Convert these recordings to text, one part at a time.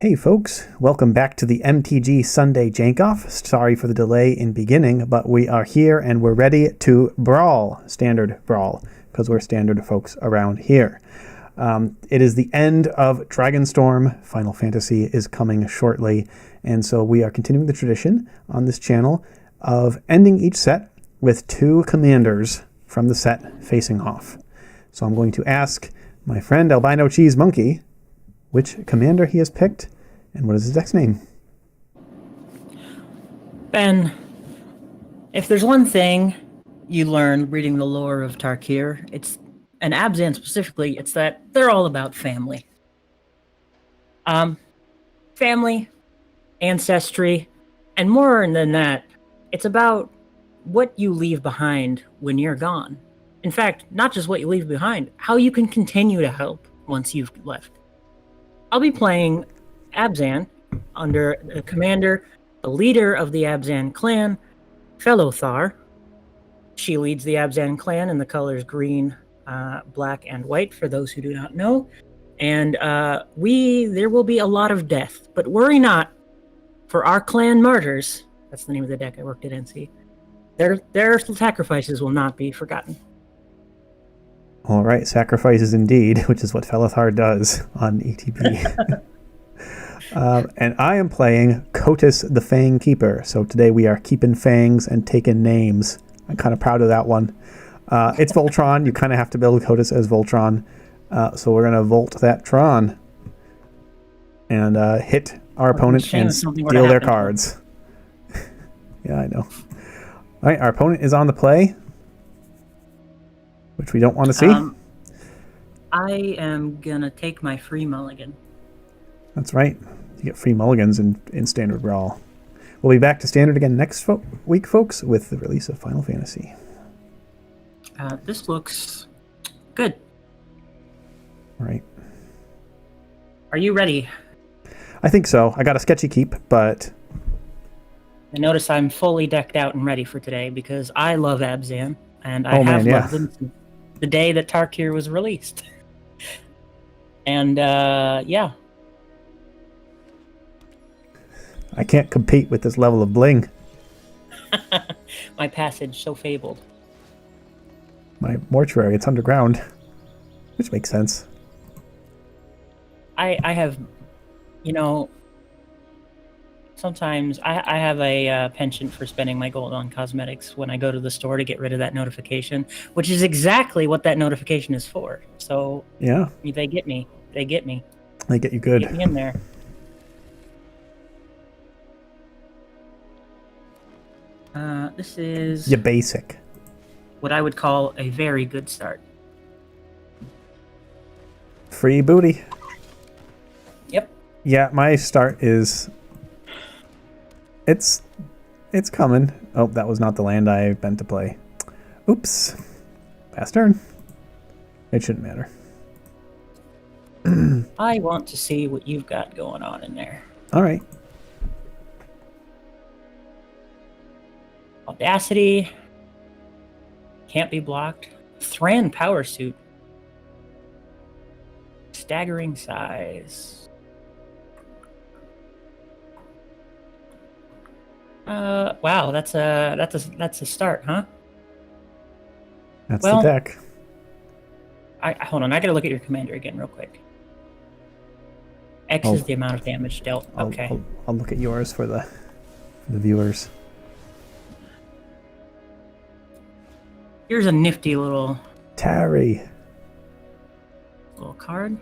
Hey folks, welcome back to the MTG Sunday Jank-Off. Sorry for the delay in beginning, but we are here and we're ready to brawl, Standard Brawl, because we're standard folks around here. It is the end of Dragonstorm. Final Fantasy is coming shortly, and so we are continuing the tradition on this channel of ending each set with two commanders from the set facing off. So I'm going to ask my friend AlbinoCheesemonkey which commander he has picked, and what is his deck's name? Ben, if there's one thing you learn reading the lore of Tarkir, and Abzan specifically, it's that they're all about family. Family, ancestry, and more than that, it's about what you leave behind when you're gone. In fact, not just what you leave behind, how you can continue to help once you've left. I'll be playing Abzan under the commander, the leader of the Abzan clan, Felothar. She leads the Abzan clan in the colors green, black, and white, for those who do not know. And there will be a lot of death, but worry not, for our clan Martyrs, that's the name of the deck I worked at NC, their sacrifices will not be forgotten. All right, sacrifices indeed, which is what Felothar does on ETP. And I am playing Kotis the Fang Keeper. So today we are keeping Fangs and taking names. I'm kind of proud of that one. It's Voltron. You kind of have to build Kotis as Voltron. So we're going to Volt that Tron and hit our opponent and steal their cards. Yeah, I know. All right, our opponent is on the play, which we don't want to see. I am going to take my free mulligan. That's right. You get free mulligans in Standard Brawl. We'll be back to Standard again next week, folks, with the release of Final Fantasy. This looks good. All right. Are you ready? I think so. I got a sketchy keep, but... I notice I'm fully decked out and ready for today because I love Abzan, and I have loved them since the day that Tarkir was released. And, yeah. I can't compete with this level of bling. My passage, so fabled. My mortuary, it's underground. Which makes sense. I have, sometimes I have a penchant for spending my gold on cosmetics when I go to the store to get rid of that notification, which is exactly what that notification is for. So, yeah, they get me. They get me. They get you good. Get me in there. This is... your basic. What I would call a very good start. Free booty. Yep. Yeah, my start is... It's coming. Oh, that was not the land I meant to play. Oops. Pass turn. It shouldn't matter. I want to see what you've got going on in there. All right. Audacity. Can't be blocked. Thran Power Suit. Staggering size. Wow, that's a start, huh? That's the deck. Hold on, I gotta look at your commander again real quick. X is the amount of damage dealt. Okay. I'll look at yours for the viewers. Here's a nifty little... Tarry. Little card.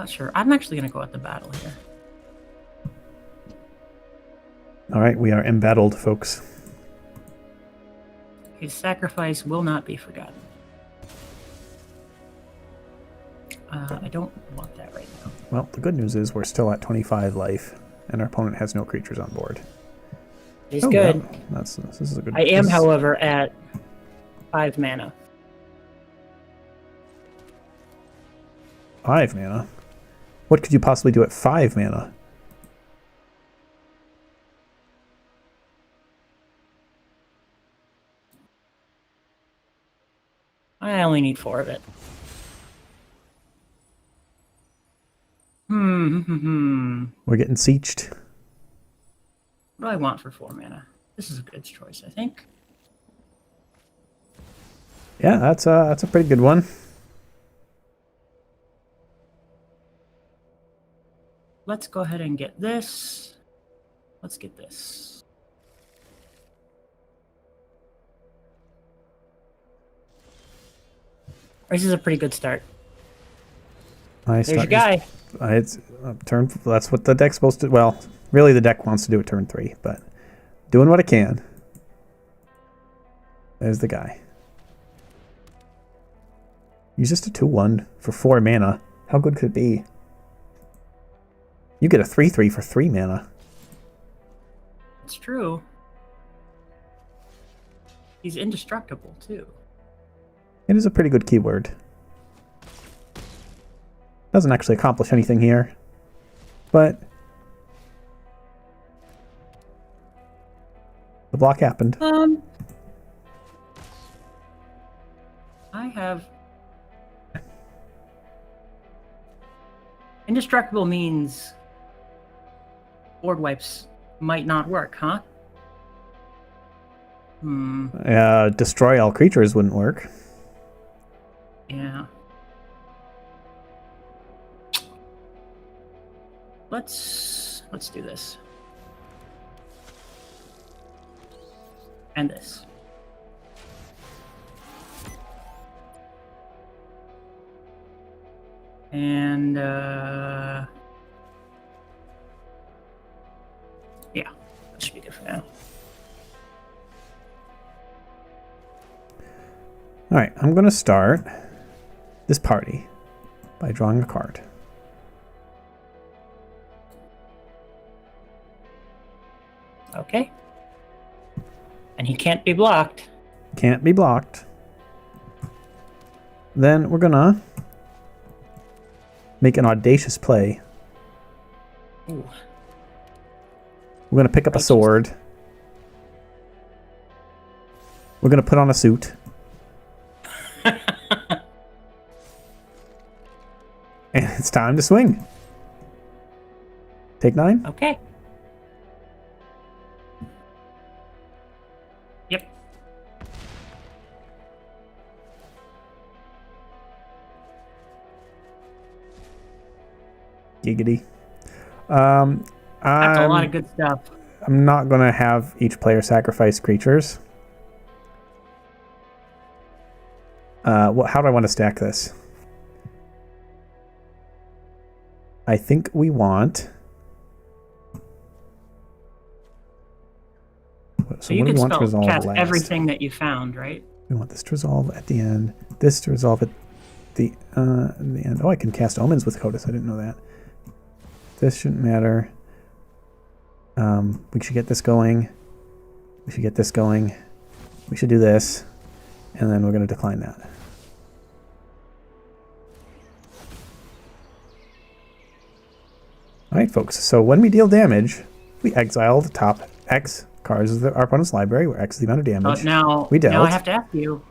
Sure. I'm actually going to go out to battle here. All right, we are embattled, folks. His sacrifice will not be forgotten. I don't want that right now. Well, the good news is we're still at 25 life, and our opponent has no creatures on board. He's good. Yeah, this is a good... I am, however, at 5 mana. 5 mana? What could you possibly do at 5 mana? I only need 4 of it. We're getting sieged. What do I want for 4 mana? This is a good choice, I think. Yeah, that's a pretty good one. Let's go ahead and get this. Let's get this. This is a pretty good start. Nice. There's your guy. It's turn. That's what the deck's supposed to. Well, really, the deck wants to do it turn 3, but doing what it can. There's the guy. He's just a 2/1 for 4 mana. How good could it be? You get a 3/3 for 3 mana. It's true. He's indestructible too. It is a pretty good keyword. Doesn't actually accomplish anything here, but the block happened. I have indestructible means board wipes might not work, huh? Destroy all creatures wouldn't work. Yeah. Let's do this. And this. And yeah, that should be good for now. All right, I'm going to start this party by drawing a card. Okay. And he can't be blocked. Can't be blocked. Then we're going to make an audacious play. Ooh. We're going to pick up a sword. We're going to put on a suit. And it's time to swing. Take 9? Okay. Yep. Giggity. That's a lot of good stuff. I'm not going to have each player sacrifice creatures. How do I want to stack this? I think we want... So you what do can we want to resolve cast last? everything that you found, right? We want this to resolve at the end. This to resolve at the end. Oh, I can cast Omens with Codas. I didn't know that. This shouldn't matter. We should get this going. We should get this going. We should do this. And then we're going to decline that. Alright, folks. So when we deal damage, we exile the top X cards of our opponent's library, where X is the amount of damage Now we dealt. Now I have to ask you,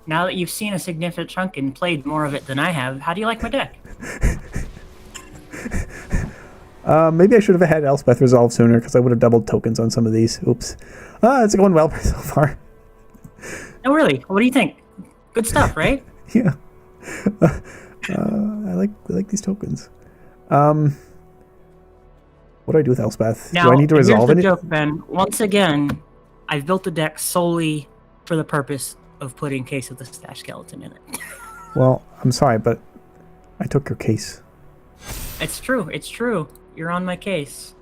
now that you've seen a significant chunk and played more of it than I have, how do you like my deck? Maybe I should have had Elspeth resolve sooner, because I would have doubled tokens on some of these. Oops. It's going well so far. No, really. What do you think? Good stuff, right? Yeah. I like these tokens. What do I do with Elspeth? Now, do I need to resolve here's the it? joke, Ben. Once again, I've built the deck solely for the purpose of putting Case of the Stash Skeleton in it. Well, I'm sorry, but I took your case. It's true. It's true. You're on my case.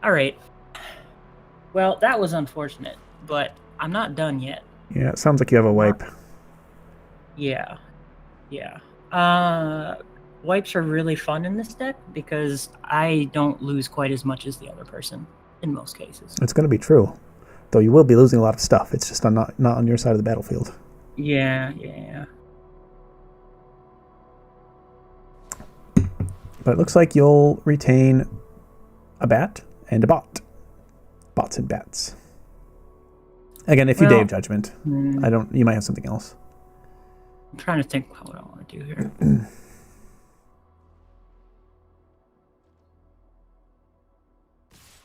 All right. Well, that was unfortunate, but I'm not done yet. Yeah, it sounds like you have a wipe. Yeah. Wipes are really fun in this deck because I don't lose quite as much as the other person in most cases. It's going to be true. Though you will be losing a lot of stuff. It's just not on your side of the battlefield. Yeah. But it looks like you'll retain a bat and a bot. Bots and bats. Again, if you Dave Judgment. You might have something else. I'm trying to think what I want to do here.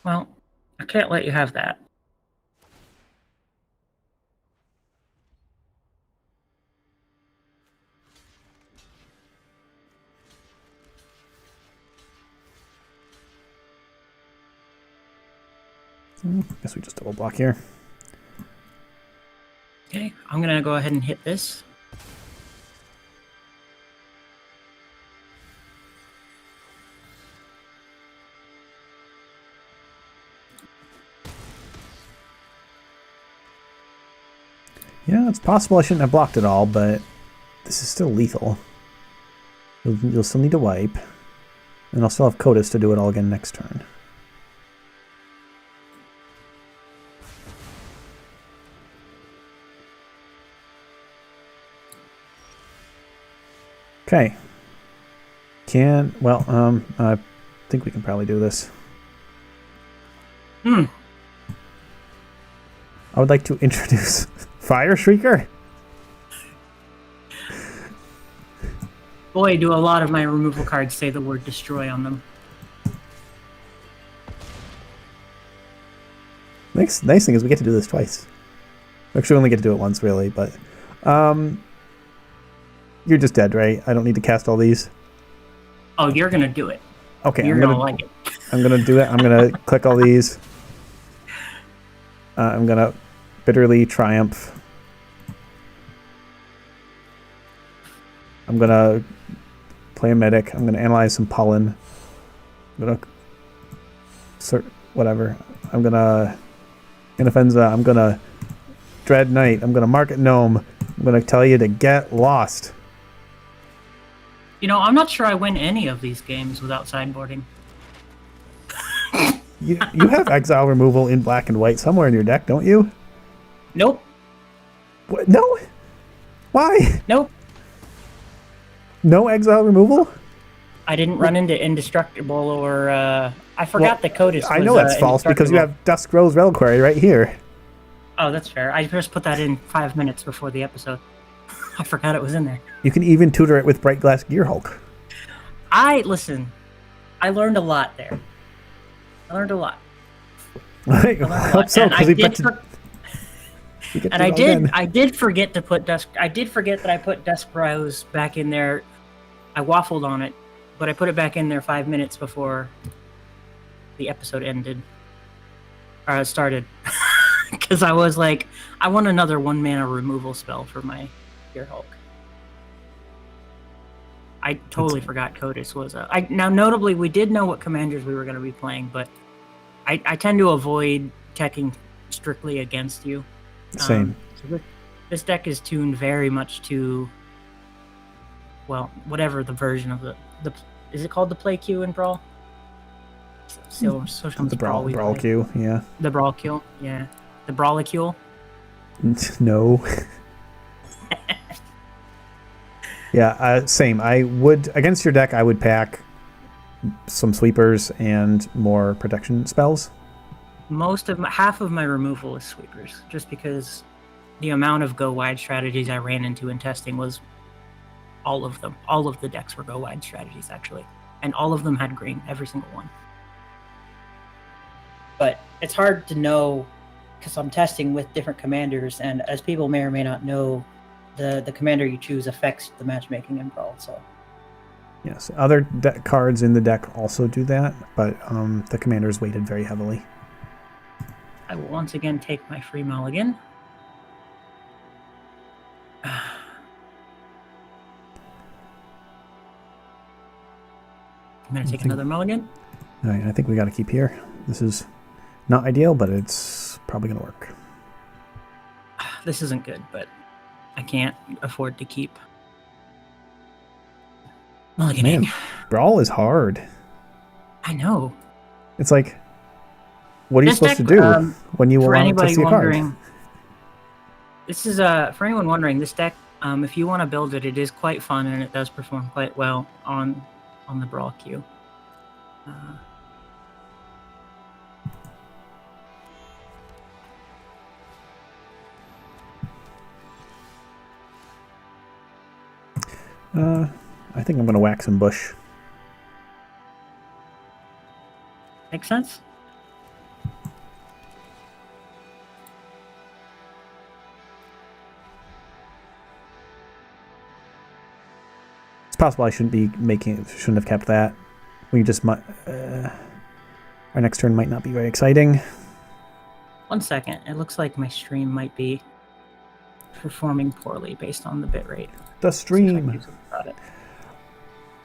Well, I can't let you have that. Guess we just double block here. Okay, I'm gonna go ahead and hit this. Yeah, it's possible I shouldn't have blocked it all, but this is still lethal. You'll still need to wipe. And I'll still have Codas to do it all again next turn. Okay. I think we can probably do this. I would like to introduce Fire Shrieker. Boy, do a lot of my removal cards say the word destroy on them. Nice thing is we get to do this twice. Actually, we only get to do it once, really, but... You're just dead, right? I don't need to cast all these? Oh, you're gonna do it. Okay, you're gonna like it. I'm gonna do it. I'm gonna click all these. I'm gonna bitterly triumph. I'm gonna play a medic. I'm gonna analyze some pollen. I'm gonna whatever. I'm gonna Infenza. I'm gonna Dread Knight. I'm gonna Market Gnome. I'm gonna tell you to get lost. You know, I'm not sure I win any of these games without sideboarding. You have exile removal in black and white somewhere in your deck, don't you? Nope. What? No? Why? Nope. No exile removal? I didn't run into Indestructible or... I forgot the code is... I know that's false because you have Dusk Rose Reliquary right here. Oh, that's fair. I just put that in 5 minutes before the episode. I forgot it was in there. You can even tutor it with Bright Glass Gear Hulk. Listen, I learned a lot there. I learned a lot. I hope so, because we bet to... And I did forget to put Dusk... I did forget that I put Dusk Rose back in there. I waffled on it, but I put it back in there 5 minutes before the episode ended. Or started. Because I was like, I want another 1-mana removal spell for my Gear Hulk. I totally forgot Codis was a... Now, notably, we did know what commanders we were going to be playing, but I tend to avoid teching strictly against you. Same. So this deck is tuned very much to, well, whatever the version of the is it called the play queue in Brawl? The Brawl queue, yeah. The Brawl queue, yeah. The Brawlicule? No. Yeah, same. I would, against your deck, I would pack some sweepers and more protection spells. Half of my removal is sweepers, just because the amount of go wide strategies I ran into in testing was all of them. All of the decks were go wide strategies, actually, and all of them had green, every single one. But it's hard to know because I'm testing with different commanders, and as people may or may not know, the commander you choose affects the matchmaking in Brawl. So yes, other cards in the deck also do that, but the commander is weighted very heavily. I will once again take my free mulligan. I'm going to take another mulligan. All right, I think we got to keep here. This is not ideal, but it's probably going to work. This isn't good, but I can't afford to keep mulliganing. Man, Brawl is hard. I know. It's like, what are you supposed to do when you want to see a card? This is for anyone wondering, this deck, if you want to build it, it is quite fun and it does perform quite well on the Brawl queue. I think I'm going to whack some bush. Makes sense? possible I shouldn't have kept that. We just might. Our next turn might not be very exciting. 1 second. It looks like my stream might be performing poorly based on the bitrate. The stream.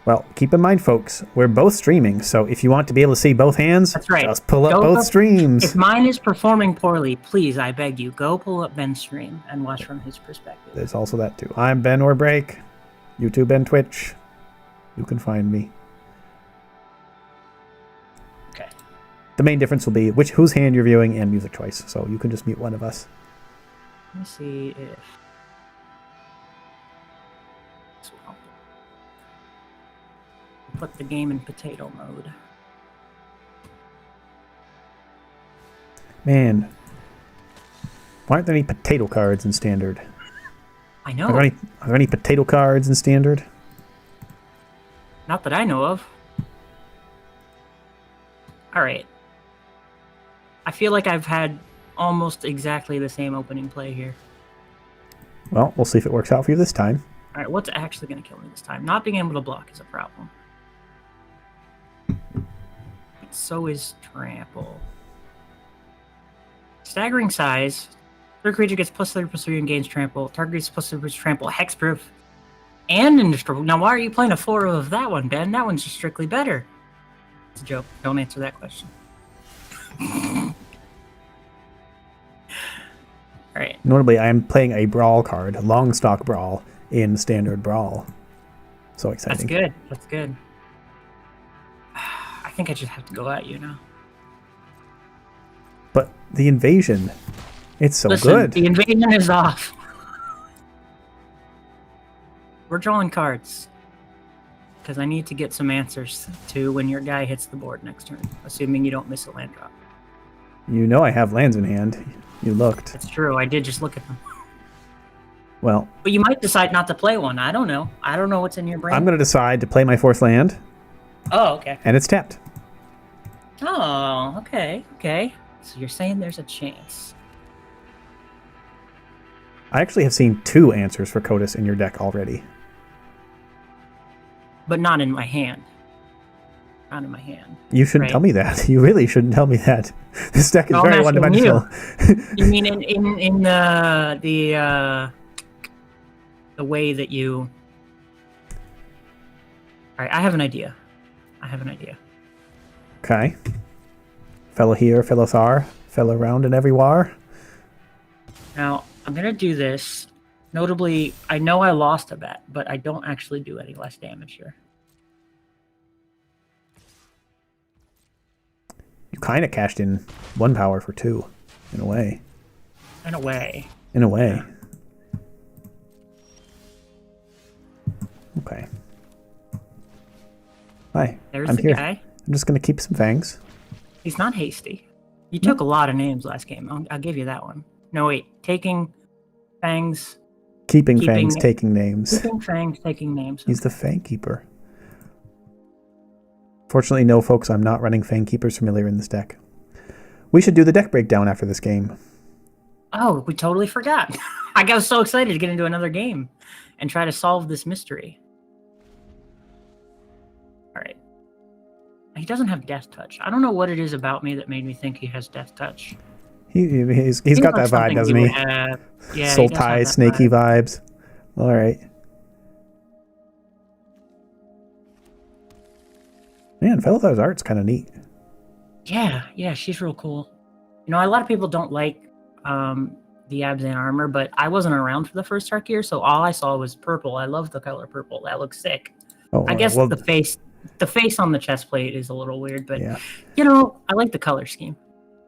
Well, keep in mind, folks, we're both streaming, so if you want to be able to see both hands, that's right. Just pull up both streams. If mine is performing poorly, please, I beg you, go pull up Ben's stream and watch from his perspective. There's also that, too. I'm Ben or Break. YouTube and Twitch. You can find me. Okay. The main difference will be whose hand you're viewing and music choice, so you can just mute one of us. Let me see if... Put the game in potato mode. Man. Why aren't there any potato cards in Standard? I know. Are there any potato cards in Standard? Not that I know of. Alright. I feel like I've had almost exactly the same opening play here. Well, we'll see if it works out for you this time. Alright, what's actually going to kill me this time? Not being able to block is a problem. So is Trample. Staggering size. Third creature gets +30/+3 and gains Trample. Target gets +30/+ Trample. Hexproof. And Indestructible. Now, why are you playing a 4 of that one, Ben? That one's just strictly better. It's a joke. Don't answer that question. Alright. Notably, I am playing a Brawl card, Longstock Brawl, in Standard Brawl. So exciting. That's good. That's good. I think I just have to go at you now. But the invasion, it's so Listen, good. The invasion is off. We're drawing cards. Because I need to get some answers to when your guy hits the board next turn. Assuming you don't miss a land drop. You know I have lands in hand. You looked. It's true, I did just look at them. Well. But you might decide not to play one. I don't know. I don't know what's in your brain. I'm going to decide to play my 4th land. Oh, okay. And it's tapped. Oh, okay, okay. So you're saying there's a chance. I actually have seen 2 answers for Kotus in your deck already. But not in my hand. Not in my hand. You shouldn't tell me that. You really shouldn't tell me that. This deck is very one-dimensional. You mean in the way that you... Alright, I have an idea. Okay. Fellow here, fellow thar, fellow round and every war. Now, I'm going to do this. Notably, I know I lost a bet, but I don't actually do any less damage here. You kind of cashed in 1 power for 2, in a way. In a way. In a way. Yeah. Okay. Hi. There's I'm the here. guy. I'm just going to keep some Fangs. He's not hasty. You took a lot of names last game. I'll give you that one. No, wait. Taking Fangs. Keeping Fangs, taking names. Keeping Fangs, taking names. He's the Fang Keeper. Fortunately, no, folks, I'm not running Fang Keeper's Familiar in this deck. We should do the deck breakdown after this game. Oh, we totally forgot. I got so excited to get into another game and try to solve this mystery. All right. He doesn't have Death Touch. I don't know what it is about me that made me think he has Death Touch. He's got that vibe, doesn't he? Yeah, Soul Tie, snaky vibes. All right. Man, Felothar's art's kind of neat. Yeah, she's real cool. You know, a lot of people don't like the Abzan armor, but I wasn't around for the first Dark Year, so all I saw was purple. I love the color purple. That looks sick. Oh, I guess the face on the chest plate is a little weird, but yeah. You know, I like the color scheme.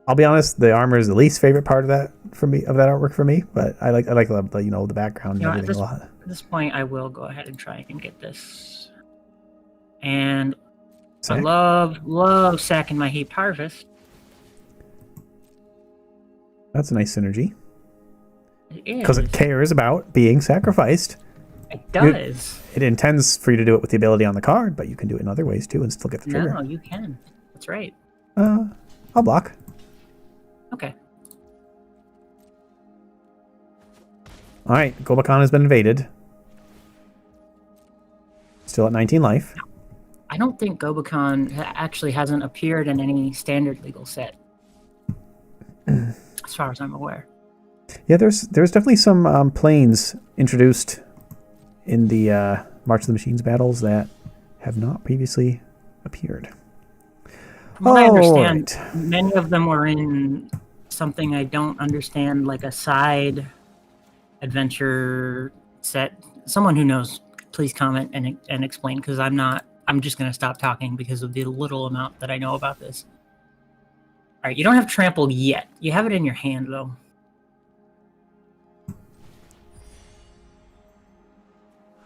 I'll be honest, the armor is the least favorite part of that artwork for me, but I like the background and everything a lot. At this point, I will go ahead and try and get this. And Sack. I love sacking my Heaped Harvest. That's a nice synergy. It is. Because it cares about being sacrificed. It does. It intends for you to do it with the ability on the card, but you can do it in other ways too and still get the trigger. No, you can. That's right. I'll block. Okay. Alright, Gobakhan has been invaded. Still at 19 life. I don't think Gobakon actually hasn't appeared in any standard legal set, as far as I'm aware. Yeah, there's definitely some planes introduced in the March of the Machines battles that have not previously appeared. From what I understand, many of them were in something I don't understand, like a side adventure set. Someone who knows, please comment and explain, because I'm just going to stop talking because of the little amount that I know about this. All right, you don't have trampled yet. You have it in your hand, though.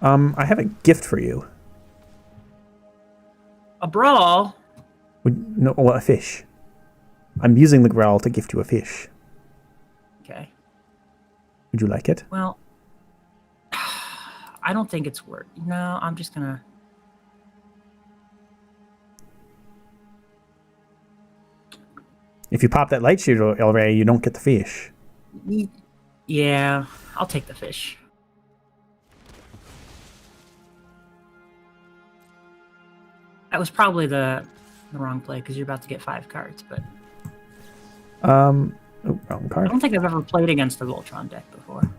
I have a gift for you. A brawl? No, well, a fish. I'm using the growl to gift you a fish. Okay. Would you like it? Well, I don't think it's worth. No, I'm just gonna. If you pop that light shield array, you don't get the fish. Yeah, I'll take the fish. That was probably the wrong play because you're about to get 5 cards, but Wrong card. I don't think I've ever played against the Voltron deck before.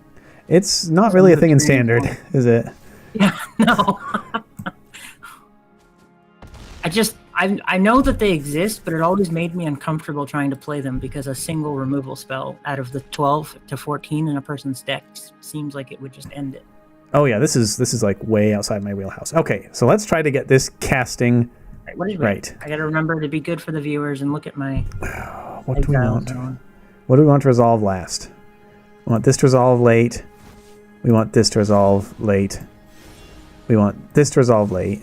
It's not really a thing in Standard, is it? Yeah, no. I know that they exist, but it always made me uncomfortable trying to play them because a single removal spell out of the 12 to 14 in a person's deck seems like it would just end it. Oh yeah, this is like way outside my wheelhouse. Okay, so let's try to get this casting right. I got to remember to be good for the viewers and look at my. What do we want? What do we want to resolve last? We want this to resolve late. We want this to resolve late. We want this to resolve late.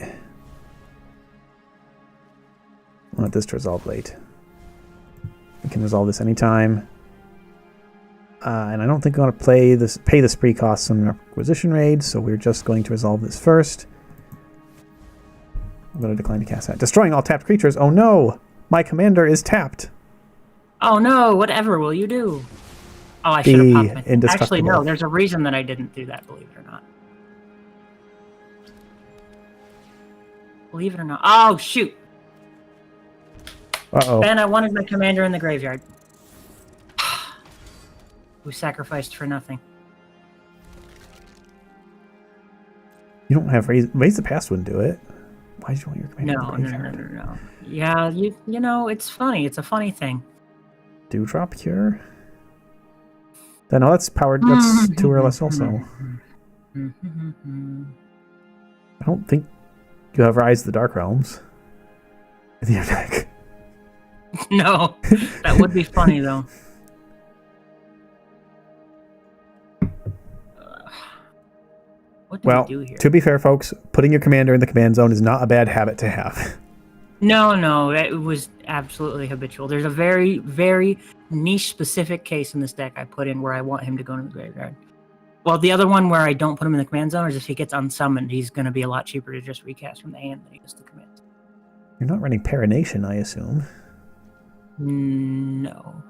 We want this to resolve late. We can resolve this anytime. And I don't think we want to pay the spree costs on acquisition raids, so we're just going to resolve this first. I'm going to decline to cast that. Destroying all tapped creatures. Oh no! My commander is tapped. Oh no, whatever will you do? Oh, I should have popped my... Actually, no, there's a reason that I didn't do that, believe it or not. Believe it or not. Oh, shoot! Uh-oh. Ben, I wanted my commander in the graveyard. Who sacrificed for nothing. You don't have raise the past wouldn't do it. Why did you want your commander in the graveyard? No. Yeah, you know, it's funny. It's a funny thing. Dewdrop Cure? Then no, that's powered. That's 2 or less also. I don't think you have Rise of the Dark Realms in your deck. No, that would be funny though. What do we do here? To be fair, folks, putting your commander in the command zone is not a bad habit to have. No, it was absolutely habitual. There's a very, very niche specific case in this deck I put in where I want him to go into the graveyard. Well, the other one where I don't put him in the command zone is if he gets unsummoned, he's going to be a lot cheaper to just recast from the hand than he is to command. You're not running Parination, I assume. No.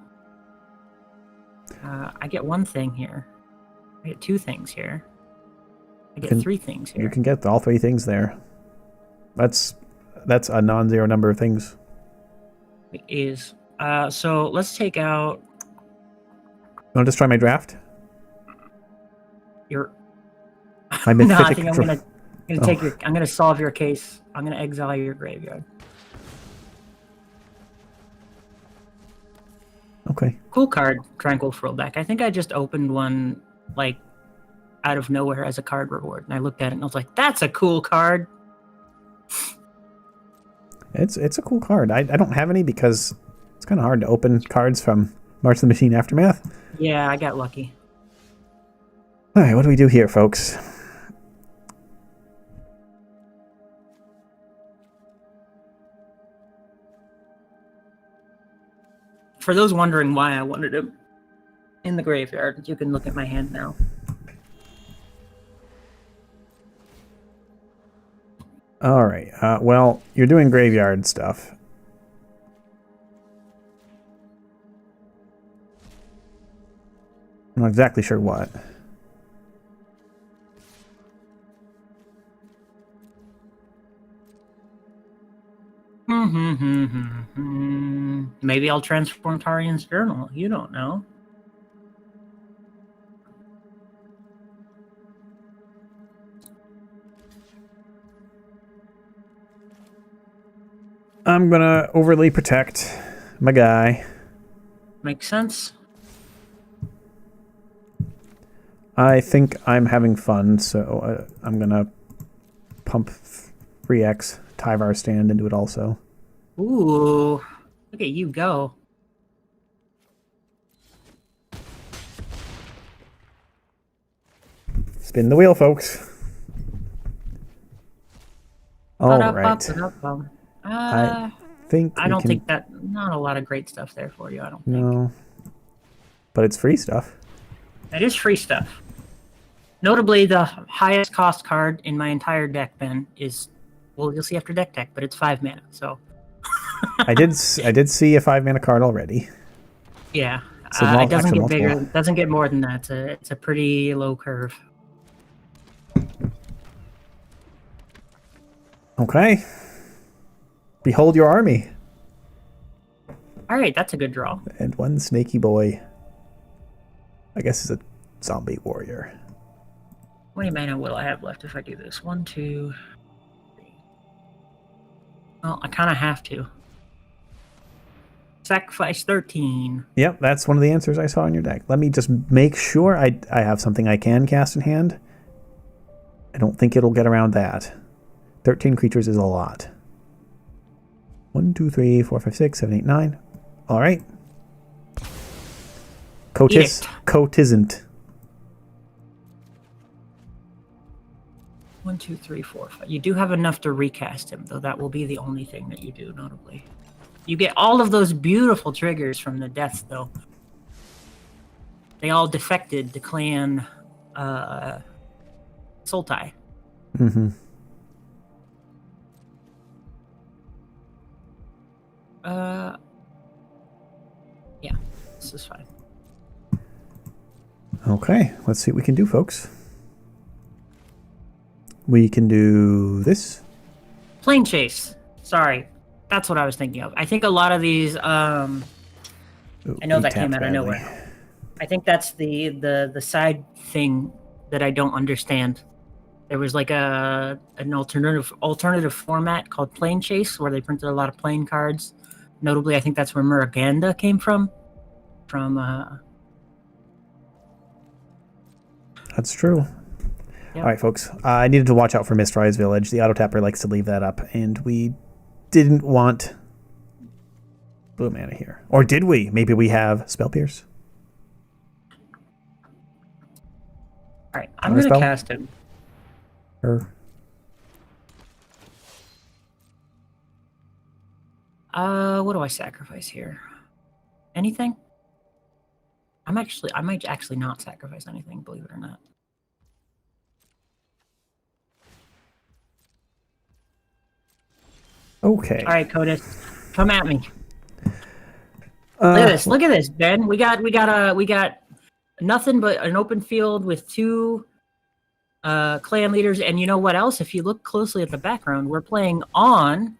I get 1 thing here. I get 2 things here. I get 3 things here. You can get all 3 things there. That's a non-zero number of things. It is. So let's take out... You want to destroy my draft? Your... My no, I think I'm gonna take your... I'm gonna solve your case. I'm gonna exile your graveyard. Okay. Cool card, Tranquil Throwback. I think I just opened one, like, out of nowhere as a card reward. And I looked at it and I was like, that's a cool card. It's a cool card. I don't have any because it's kind of hard to open cards from March of the Machine Aftermath. Yeah, I got lucky. All right, what do we do here, folks? For those wondering why I wanted him in the graveyard, you can look at my hand now. All right. Well, you're doing graveyard stuff. I'm not exactly sure what. Maybe I'll transform Tarian's journal. You don't know. I'm gonna overly protect my guy. Makes sense. I think I'm having fun, so I'm gonna pump 3x Tyvar stand into it also. Ooh, look at you go. Spin the wheel, folks. All right. I think I don't think that. Not a lot of great stuff there for you. I don't think. No, but it's free stuff. It is free stuff. Notably, the highest cost card in my entire deck, Ben, is, well, you'll see after deck tech, but it's 5 mana. So I did see a 5 mana card already. Yeah, it doesn't get bigger. It doesn't get more than that. It's a pretty low curve. Okay. Behold your army. All right, that's a good draw. And one snaky boy. I guess it's a zombie warrior. How many mana will I have left if I do this? 1, 2, 3. Well, I kind of have to. Sacrifice 13. Yep, that's one of the answers I saw in your deck. Let me just make sure I have something I can cast in hand. I don't think it'll get around that. 13 creatures is a lot. 1, 2, 3, 4, 5, 6, 7, 8, 9. All right. Cotisn't. 1, 2, 3, 4, 5. You do have enough to recast him, though. That will be the only thing that you do, notably. You get all of those beautiful triggers from the deaths, though. They all defected to clan Sultai. Mm-hmm. Yeah, this is fine. Okay, let's see what we can do, folks. We can do this. Plane chase. Sorry, that's what I was thinking of. I think a lot of these. I know that came out of nowhere. I think that's the side thing that I don't understand. There was like an alternative format called Plane Chase where they printed a lot of plane cards. Notably, I think that's where Muraganda came from. That's true. Yep. All right, folks. I needed to watch out for Mistrise Village. The auto tapper likes to leave that up, and we didn't want blue mana here. Or did we? Maybe we have Spell Pierce. All right, I'm going to cast him. What do I sacrifice here? Anything? I might actually not sacrifice anything, believe it or not. Okay. All right, Codis, come at me. Look at this. Look at this, Ben. We got nothing but an open field with 2 clan leaders, and you know what else? If you look closely at the background, we're playing on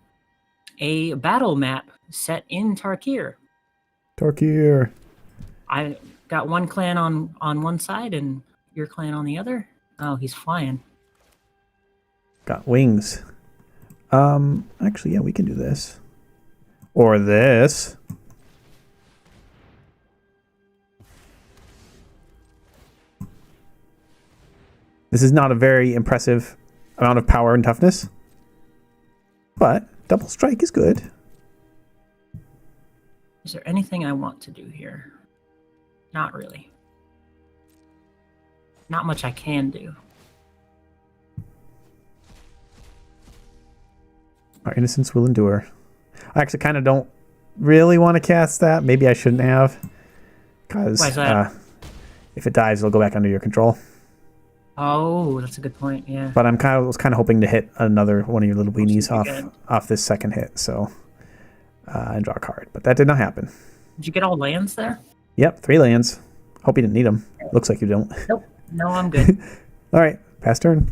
a battle map set in Tarkir. I got one clan on one side and your clan on the other. Oh, he's flying. Got wings. Actually, yeah, we can do this. Or this. This is not a very impressive amount of power and toughness. But double strike is good. Is there anything I want to do here? Not really. Not much I can do. Our innocence will endure. I actually kind of don't really want to cast that. Maybe I shouldn't have. Because if it dies, it'll go back under your control. Oh, that's a good point, yeah. But I was kind of hoping to hit another one of your little weenies off this second hit, so and draw a card. But that did not happen. Did you get all lands there? Yep, 3 lands. Hope you didn't need them. Looks like you don't. Nope. No, I'm good. All right, pass turn.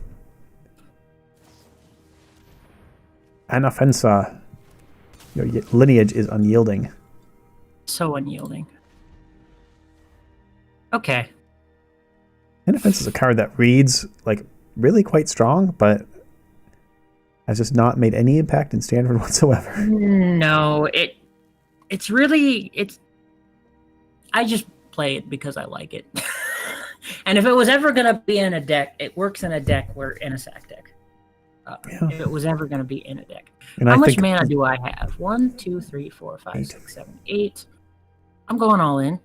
An offensa. Your lineage is unyielding. So unyielding. Okay. Innocence is a card that reads like really quite strong, but has just not made any impact in Standard whatsoever. No, it's really I just play it because I like it. And if it was ever gonna be in a deck, it works in a deck where in a sack deck. If it was ever gonna be in a deck. And How I much think, mana do I have? 1, 2, 3, 4, 5, 6, 7, 8. I'm going all in.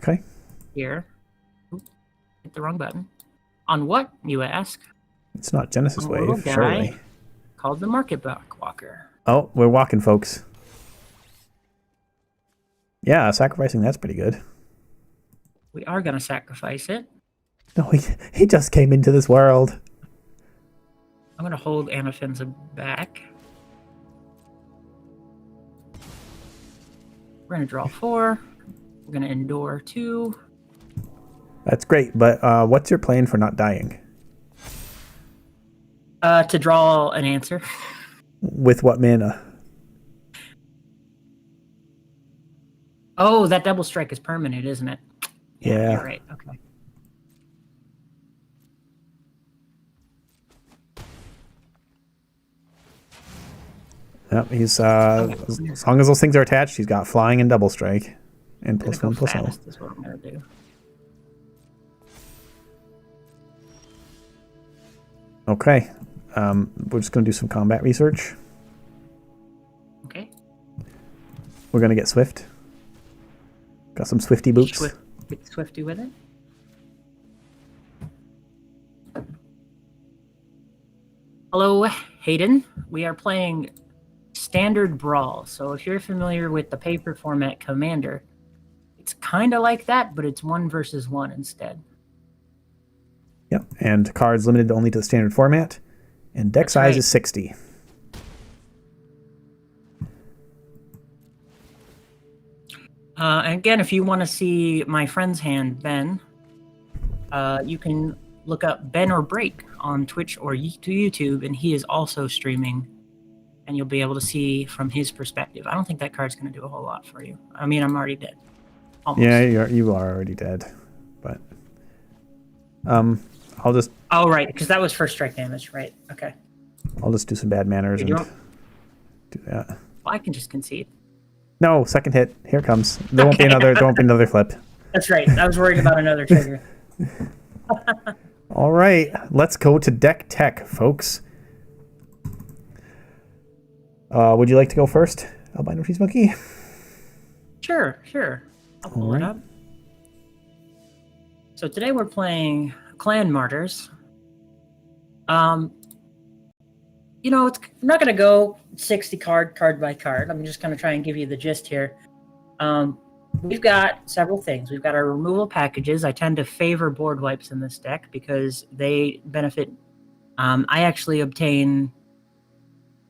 Okay. Here. Oop, hit the wrong button. On what, you ask? It's not Genesis A little Wave, guy surely. called the Market Walker. Oh, we're walking, folks. Yeah, sacrificing, that's pretty good. We are going to sacrifice it. No, he just came into this world. I'm going to hold Anafinza back. We're going to draw 4. We're going to endure 2. That's great, but what's your plan for not dying? To draw an answer. With what mana? Oh, that double strike is permanent, isn't it? Yeah. You're right. Okay. Yep, he's as long as those things are attached, he's got flying and double strike. And +1/+0. Fast is what I'm going to do. Okay. We're just going to do some combat research. Okay. We're going to get Swift. Got some Swifty boots. Get Swifty with it. Hello, Hayden. We are playing Standard Brawl. So if you're familiar with the paper format Commander, it's kind of like that, but it's 1 versus 1 instead. Yep, and cards limited only to the standard format. And deck size right. is 60. And again, if you want to see my friend's hand, Ben, you can look up Ben or Break on Twitch or to YouTube, and he is also streaming, and you'll be able to see from his perspective. I don't think that card's going to do a whole lot for you. I mean, I'm already dead. Almost. Yeah, you are already dead. But I'll just... Oh, right, because that was first strike damage, right? Okay. I'll just do some bad manners and do that. Well, I can just concede. No, second hit. Here it comes. There won't be another flip. That's right. I was worried about another trigger. All right, let's go to deck tech, folks. Would you like to go first, AlbinoCheesemonkey? Sure. I'll pull it up. So today we're playing Clan Martyrs. You know, I'm not going to go 60 card by card. I'm just going to try and give you the gist here. We've got several things. We've got our removal packages. I tend to favor board wipes in this deck because they benefit. I actually obtain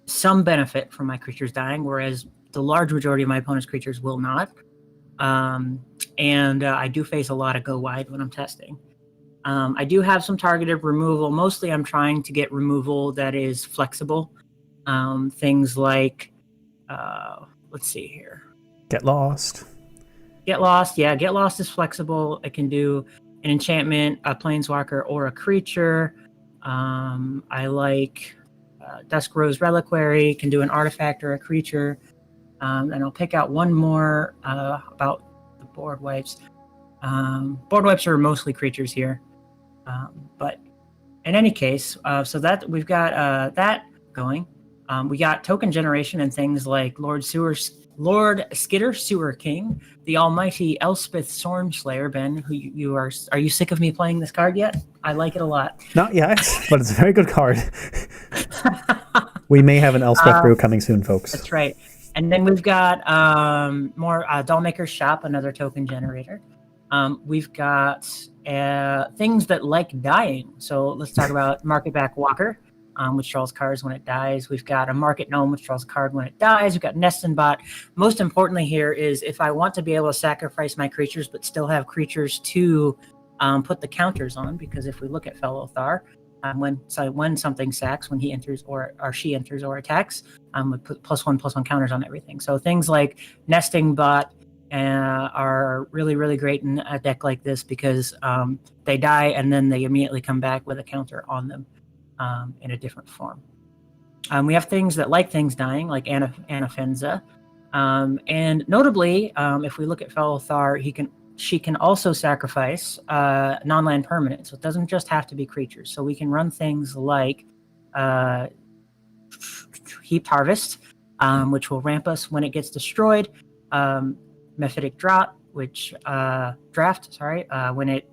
some benefit from my creatures dying, whereas the large majority of my opponent's creatures will not. And I do face a lot of go wide when I'm testing. I do have some targeted removal. Mostly I'm trying to get removal that is flexible. Things like, let's see here. Get Lost. Get Lost. Yeah, Get Lost is flexible. It can do an enchantment, a planeswalker, or a creature. I like Dusk Rose Reliquary. Can do an artifact or a creature. And I'll pick out one more about the board wipes. Board wipes are mostly creatures here. But in any case, so that we've got that going. We got token generation and things like Lord Skitter Sewer King, the almighty Elspeth Stormslayer. Ben, who you are you sick of me playing this card yet? I like it a lot. Not yet, but it's a very good card. We may have an Elspeth brew coming soon, folks. That's right. And then we've got more Dollmaker's Shop, another token generator. We've got things that like dying. So let's talk about Marketback Walker, which draws cards when it dies. We've got a Market Gnome, which draws a card when it dies. We've got Nest and Bot. Most importantly here is if I want to be able to sacrifice my creatures but still have creatures to put the counters on, because if we look at Fellow Thar, when something sacks, when he enters or she enters or attacks, we put +1/+1 counters on everything. So things like Nesting Bot are really, really great in a deck like this because they die and then they immediately come back with a counter on them in a different form. We have things that like things dying, like Anafenza. And notably, if we look at Felthar, she can also sacrifice non-land permanent. So it doesn't just have to be creatures. So we can run things like Heaped Harvest, which will ramp us when it gets destroyed. Mephitic Draft, when it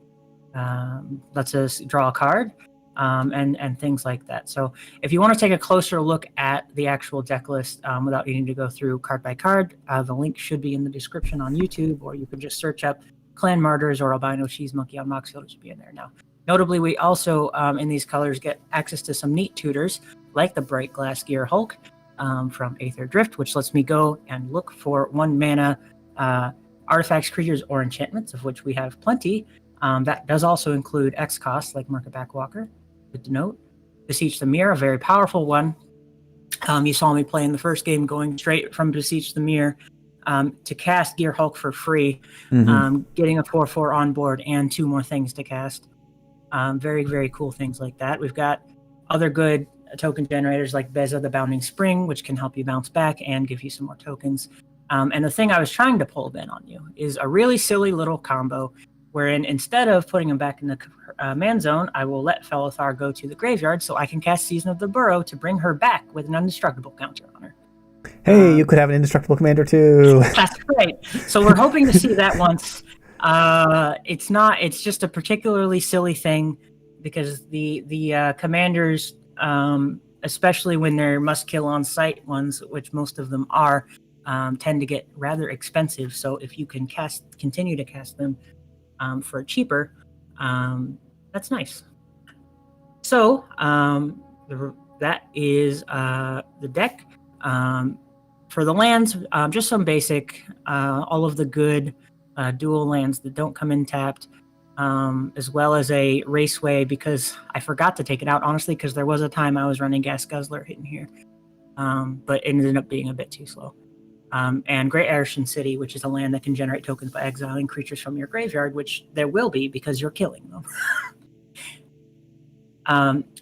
lets us draw a card, and things like that. So if you want to take a closer look at the actual deck list without needing to go through card by card, the link should be in the description on YouTube, or you can just search up Clan Martyrs or AlbinoCheesemonkey on Moxfield. It should be in there now. Notably, we also, in these colors, get access to some neat tutors, like the Bright Glass Gear Hulk from Aether Drift, which lets me go and look for 1 mana artifacts, creatures, or enchantments, of which we have plenty. That does also include X costs, like Market Backwalker. Good to note. Beseech the Mirror, a very powerful one. You saw me play in the first game, going straight from Beseech the Mirror to cast Gear Hulk for free, getting a 4/4 on board and 2 more things to cast. Very, very cool things like that. We've got other good token generators like Beza the Bounding Spring, which can help you bounce back and give you some more tokens. And the thing I was trying to pull then on you is a really silly little combo wherein instead of putting him back in the man zone, I will let Felthar go to the graveyard so I can cast Season of the Burrow to bring her back with an indestructible counter on her. Hey, you could have an indestructible commander too. That's right. So we're hoping to see that once. It's just a particularly silly thing because the commanders, especially when they're must kill on sight ones, which most of them are, tend to get rather expensive. So if you can continue to cast them for cheaper, that's nice. So that is the deck. For the lands, just some basic, all of the good dual lands that don't come in tapped, as well as a Raceway, because I forgot to take it out, honestly, because there was a time I was running Gas Guzzler hitting here, but it ended up being a bit too slow. And Great Aershan City, which is a land that can generate tokens by exiling creatures from your graveyard, which there will be because you're killing them.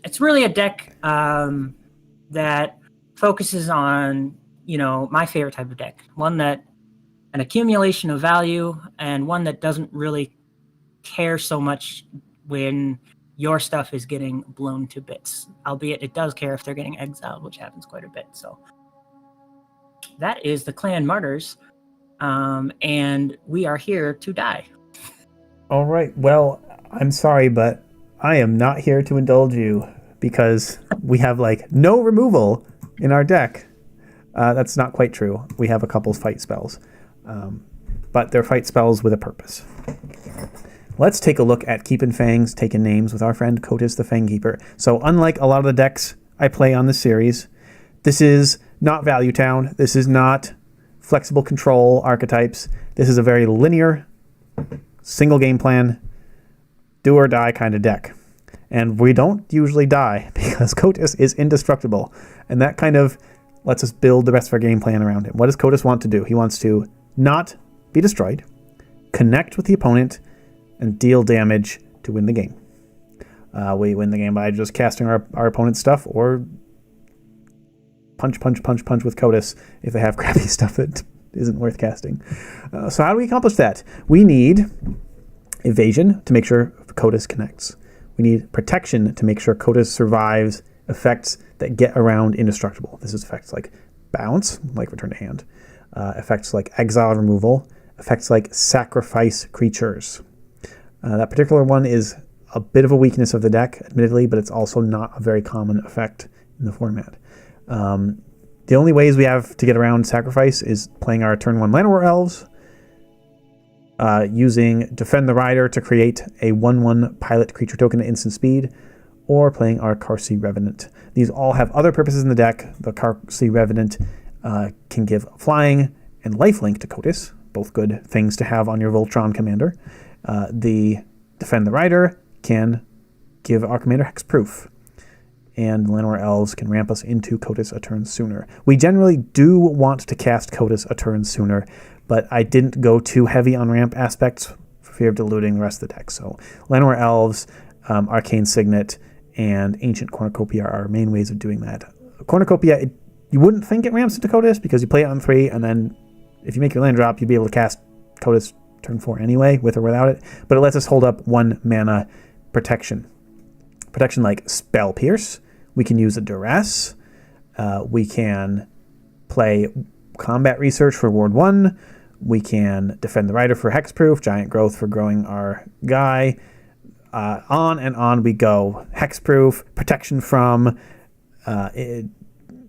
It's really a deck that focuses on, my favorite type of deck. One that an accumulation of value and one that doesn't really care so much when your stuff is getting blown to bits. Albeit it does care if they're getting exiled, which happens quite a bit. So that is the Clan Martyrs, and we are here to die. All right. Well, I'm sorry, but I am not here to indulge you because we have no removal in our deck. That's not quite true. We have a couple fight spells, but they're fight spells with a purpose. Let's take a look at Keepin Fangs, taking names with our friend Kotis the Fangkeeper. So unlike a lot of the decks I play on this series, this is not Value Town. This is not flexible control archetypes. This is a very linear, single game plan, do or die kind of deck. And we don't usually die because Kotis is indestructible. And that kind of lets us build the rest of our game plan around him. What does Kotis want to do? He wants to not be destroyed, connect with the opponent, and deal damage to win the game. We win the game by just casting our opponent's stuff or punch with Kotis if they have crappy stuff that isn't worth casting. So how do we accomplish that? We need evasion to make sure Kotis connects. We need protection to make sure Kotis survives effects that get around indestructible. This is effects like bounce, like return to hand, effects like exile removal, effects like sacrifice creatures. That particular one is a bit of a weakness of the deck, admittedly, but it's also not a very common effect in the format. The only ways we have to get around sacrifice is playing our turn 1 Llanowar Elves, using Defend the Rider to create a 1/1 pilot creature token at instant speed, or playing our Carsey Revenant. These all have other purposes in the deck. The Carsey Revenant can give flying and lifelink to Kotis, both good things to have on your Voltron commander. The Defend the Rider can give our commander hexproof. and Llanowar Elves can ramp us into Kotus a turn sooner. We generally do want to cast Kotus a turn sooner, but I didn't go too heavy on ramp aspects for fear of diluting the rest of the deck. So Llanowar Elves, Arcane Signet, and Ancient Cornucopia are our main ways of doing that. Cornucopia, you wouldn't think it ramps into Kotus because you play it on 3, and then if you make your land drop, you'd be able to cast Kotus turn 4 anyway, with or without it. But it lets us hold up 1 mana protection. Protection like Spell Pierce. We can use a Duress. We can play Combat Research for Ward 1. We can Defend the Rider for Hexproof, Giant Growth for growing our guy. On and on we go. Hexproof, protection from, it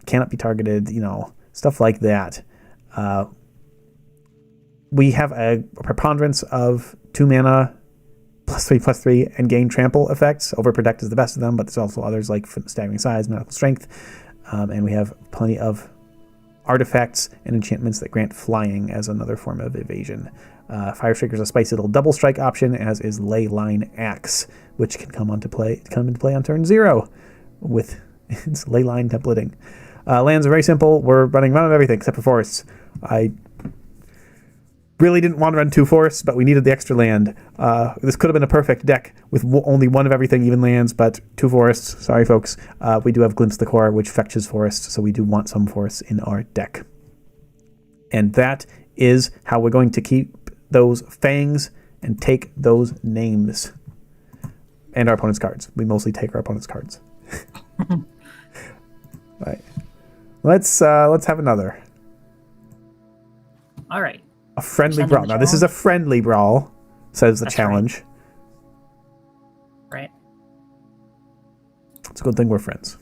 cannot be targeted, stuff like that. We have a preponderance of 2 mana, +3/+3, and gain trample effects. Overprotect is the best of them, but there's also others like Staggering Size, Medical Strength, and we have plenty of artifacts and enchantments that grant flying as another form of evasion. Fire Striker is a spicy little double strike option, as is Leyline Axe, which can come into play on turn 0 with its Leyline templating. Lands are very simple. We're running run of everything except for forests. I really didn't want to run 2 forests, but we needed the extra land. This could have been a perfect deck with only 1 of everything, even lands, but 2 forests. Sorry, folks. We do have Glimpse the Core, which fetches forests, so we do want some forests in our deck. And that is how we're going to keep those Fangs and take those names. And our opponent's cards. We mostly take our opponent's cards. All right. Let's have another. All right. A friendly brawl. Now, this is a friendly brawl, says the challenge. Right. It's a good thing we're friends.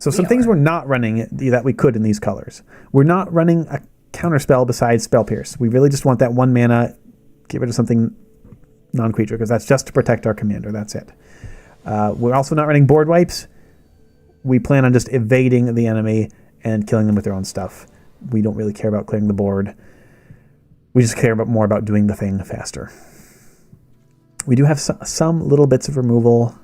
So some things we're not running that we could in these colors. We're not running a counterspell besides Spell Pierce. We really just want that 1 mana, get rid of something non-creature, because that's just to protect our commander. That's it. We're also not running board wipes. We plan on just evading the enemy and killing them with their own stuff. We don't really care about clearing the board. We just care more about doing the thing faster. We do have some little bits of removal.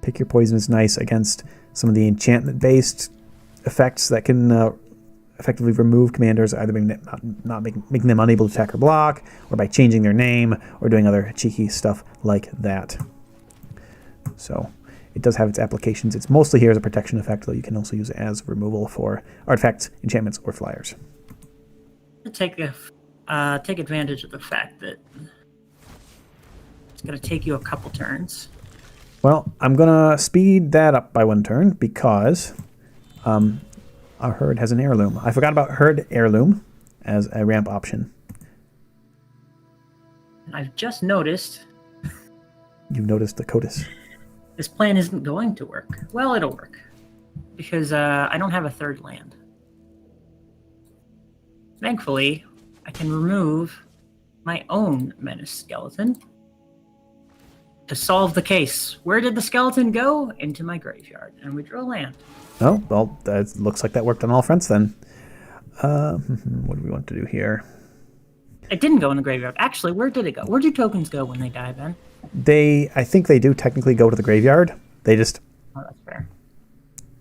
Pick Your Poison is nice against some of the enchantment-based effects that can effectively remove commanders, either making them unable to attack or block, or by changing their name, or doing other cheeky stuff like that. So it does have its applications. It's mostly here as a protection effect, though you can also use it as removal for artifacts, enchantments, or flyers. Take advantage of the fact that it's going to take you a couple turns. Well, I'm going to speed that up by 1 turn because our Herd has an Heirloom. I forgot about Herd Heirloom as a ramp option. And I've just noticed... You've noticed the Kotus. This plan isn't going to work. Well, it'll work. Because I don't have a 3rd land. Thankfully, I can remove my own Menace Skeleton to solve the case. Where did the skeleton go? Into my graveyard. And we drew a land. Oh, well, that looks like that worked on all fronts then. What do we want to do here? It didn't go in the graveyard. Actually, where did it go? Where do tokens go when they die, Ben? I think they do technically go to the graveyard. They just that's fair.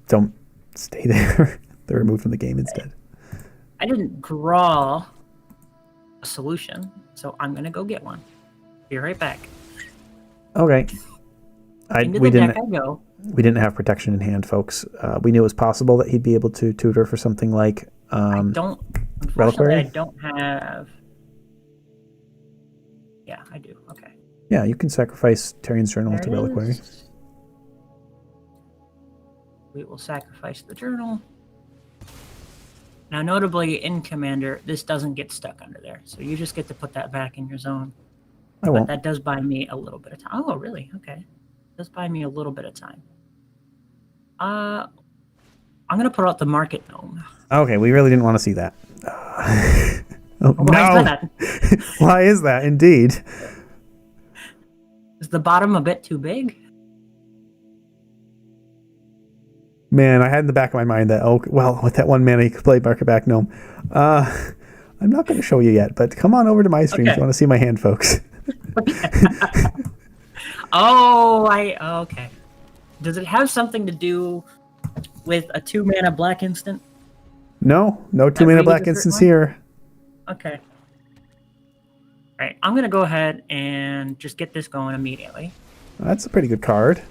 Don't stay there. They're removed from the game instead. I didn't draw a solution, so I'm going to go get one. Be right back. Okay. We didn't have protection in hand, folks. We knew it was possible that he'd be able to tutor for something like unfortunately, Reliquary? I don't have... Yeah, I do. Okay. Yeah, you can sacrifice Tarian's Journal to Reliquary. We will sacrifice the journal. Now, notably, in Commander, this doesn't get stuck under there, so you just get to put that back in your zone. I won't. But that does buy me a little bit of time. Oh, really? Okay. Does buy me a little bit of time. I'm going to put out the Market Gnome. Okay, we really didn't want to see that. Why is that? Why is that? Indeed. Is the bottom a bit too big? Man, I had in the back of my mind that, with that 1 mana, you could play Market Gnome. I'm not going to show you yet, but come on over to my stream if you want to see my hand, folks. Okay. Does it have something to do with a 2-mana black instant? No 2-mana black instance here. Okay. All right, I'm gonna go ahead and just get this going immediately. That's a pretty good card.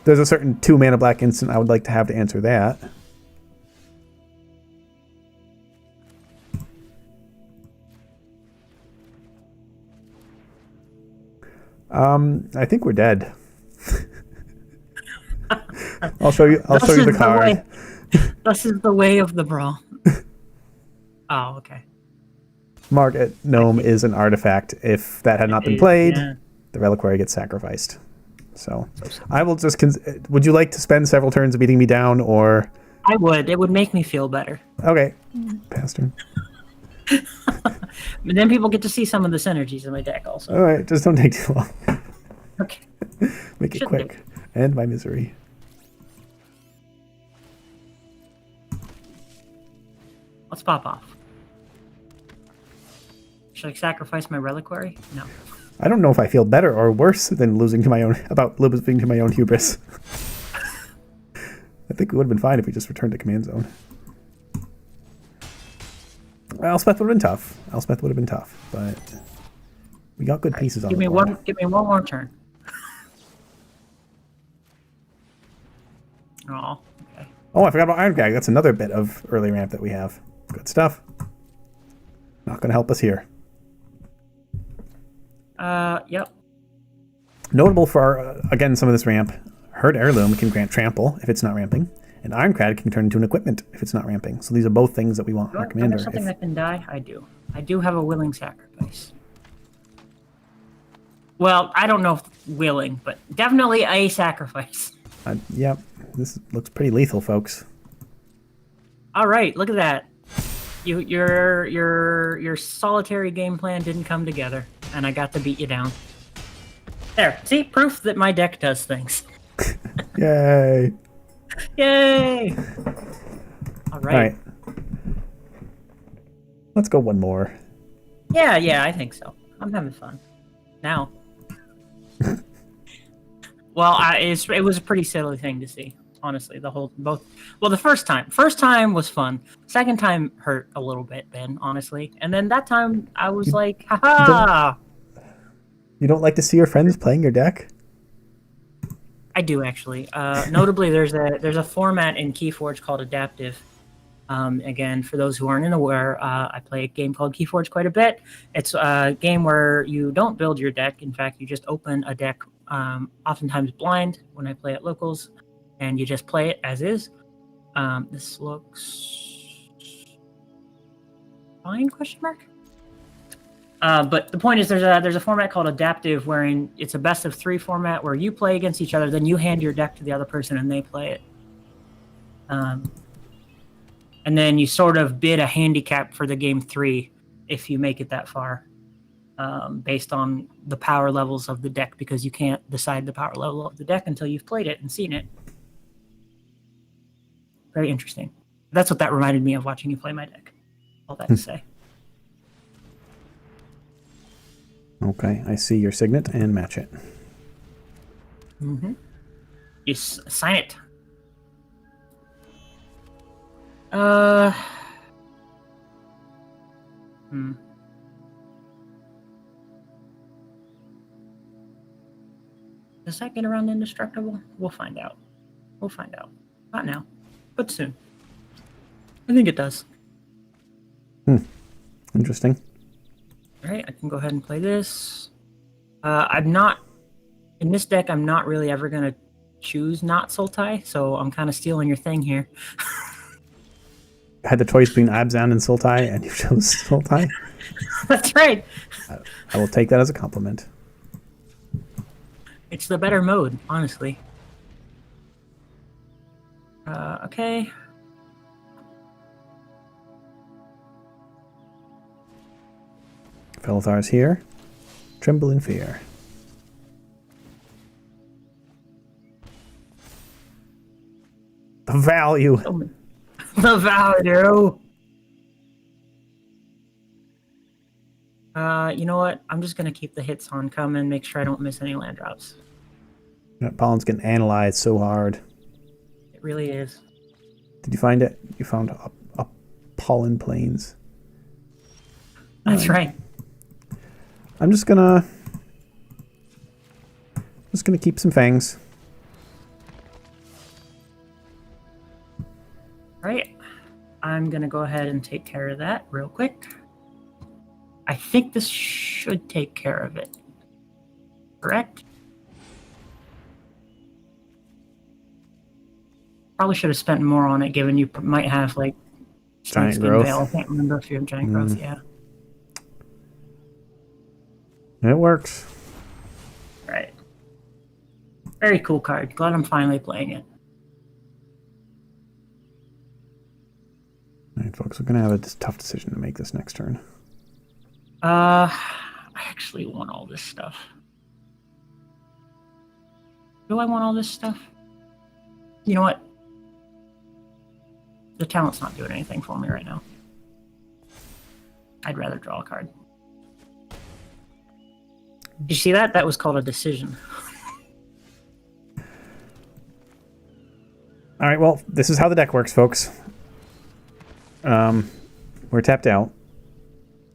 There's a certain 2-mana black instant I would like to have to answer that. I think we're dead. I'll show you the card. This is the way of the brawl. Oh, okay. Market Gnome is an artifact. If that had not been played, the reliquary gets sacrificed. So I will just... would you like to spend several turns beating me down, or... I would. It would make me feel better. Okay. Bastard. But then people get to see some of the synergies in my deck also. All right. Just don't take too long. Okay. Make it quick. End my misery. Let's pop off. Should I sacrifice my reliquary? No. I don't know if I feel better or worse than losing to my own hubris. I think it would have been fine if we just returned to command zone. Elspeth would have been tough. But we got good pieces on the board. Give me one more turn. Oh, okay. Oh, I forgot about Iron Gag. That's another bit of early ramp that we have. Good stuff. Not going to help us here. Yep. Notable for, again, some of this ramp, Herd Heirloom can grant Trample if it's not ramping, and Ironclad can turn into an equipment if it's not ramping. So these are both things that we want in our commander. Something that can die? I do. I do have a willing sacrifice. Well, I don't know if willing, but definitely a sacrifice. Yep. This looks pretty lethal, folks. All right, look at that. Your solitary game plan didn't come together, and I got to beat you down. There, see, proof that my deck does things. Yay! Yay! All right. Let's go one more. Yeah, I think so. I'm having fun now. Well, it was a pretty silly thing to see. Honestly, the first time was fun. Second time hurt a little bit, Ben, honestly. And then that time I was like, haha. You don't like to see your friends playing your deck? I do, actually. Notably, there's a format in Keyforge called Adaptive. Again, for those who aren't aware, I play a game called Keyforge quite a bit. It's a game where you don't build your deck. In fact, you just open a deck, oftentimes blind when I play at locals, and you just play it as is. This looks fine, question mark? But the point is there's a format called Adaptive wherein it's a best of 3 format where you play against each other, then you hand your deck to the other person and they play it. And then you sort of bid a handicap for the game 3 if you make it that far, based on the power levels of the deck, because you can't decide the power level of the deck until you've played it and seen it. Very interesting. That's what that reminded me of watching you play my deck. All that to say. Okay, I see your signet and match it. Mm-hmm. You sign it. Does that get around indestructible? We'll find out. Not now, but soon. I think it does. Interesting. All right, I can go ahead and play this. I'm not... In this deck, I'm not really ever going to choose not Sultai, so I'm kind of stealing your thing here. I had the choice between Abzan and Sultai, and you chose Sultai? That's right. I will take that as a compliment. It's the better mode, honestly. Okay. Felthar's here. Tremble in fear. The value. The value. You know what? I'm just gonna keep the hits on coming, make sure I don't miss any land drops. That pollen's getting analyzed so hard. It really is. Did you find it? You found a pollen plains. That's right. I'm just gonna keep some fangs. Right. I'm gonna go ahead and take care of that real quick. I think this should take care of it. Correct? Probably should have spent more on it, given you might have like Giant growth. Veil. I can't remember if you have giant growth. Yeah. It works. Right. Very cool card. Glad I'm finally playing it. All right, folks, we're gonna have a tough decision to make this next turn. I actually want all this stuff. Do I want all this stuff? You know what? The talent's not doing anything for me right now. I'd rather draw a card. Did you see that? That was called a decision. All right, well, this is how the deck works, folks. We're tapped out.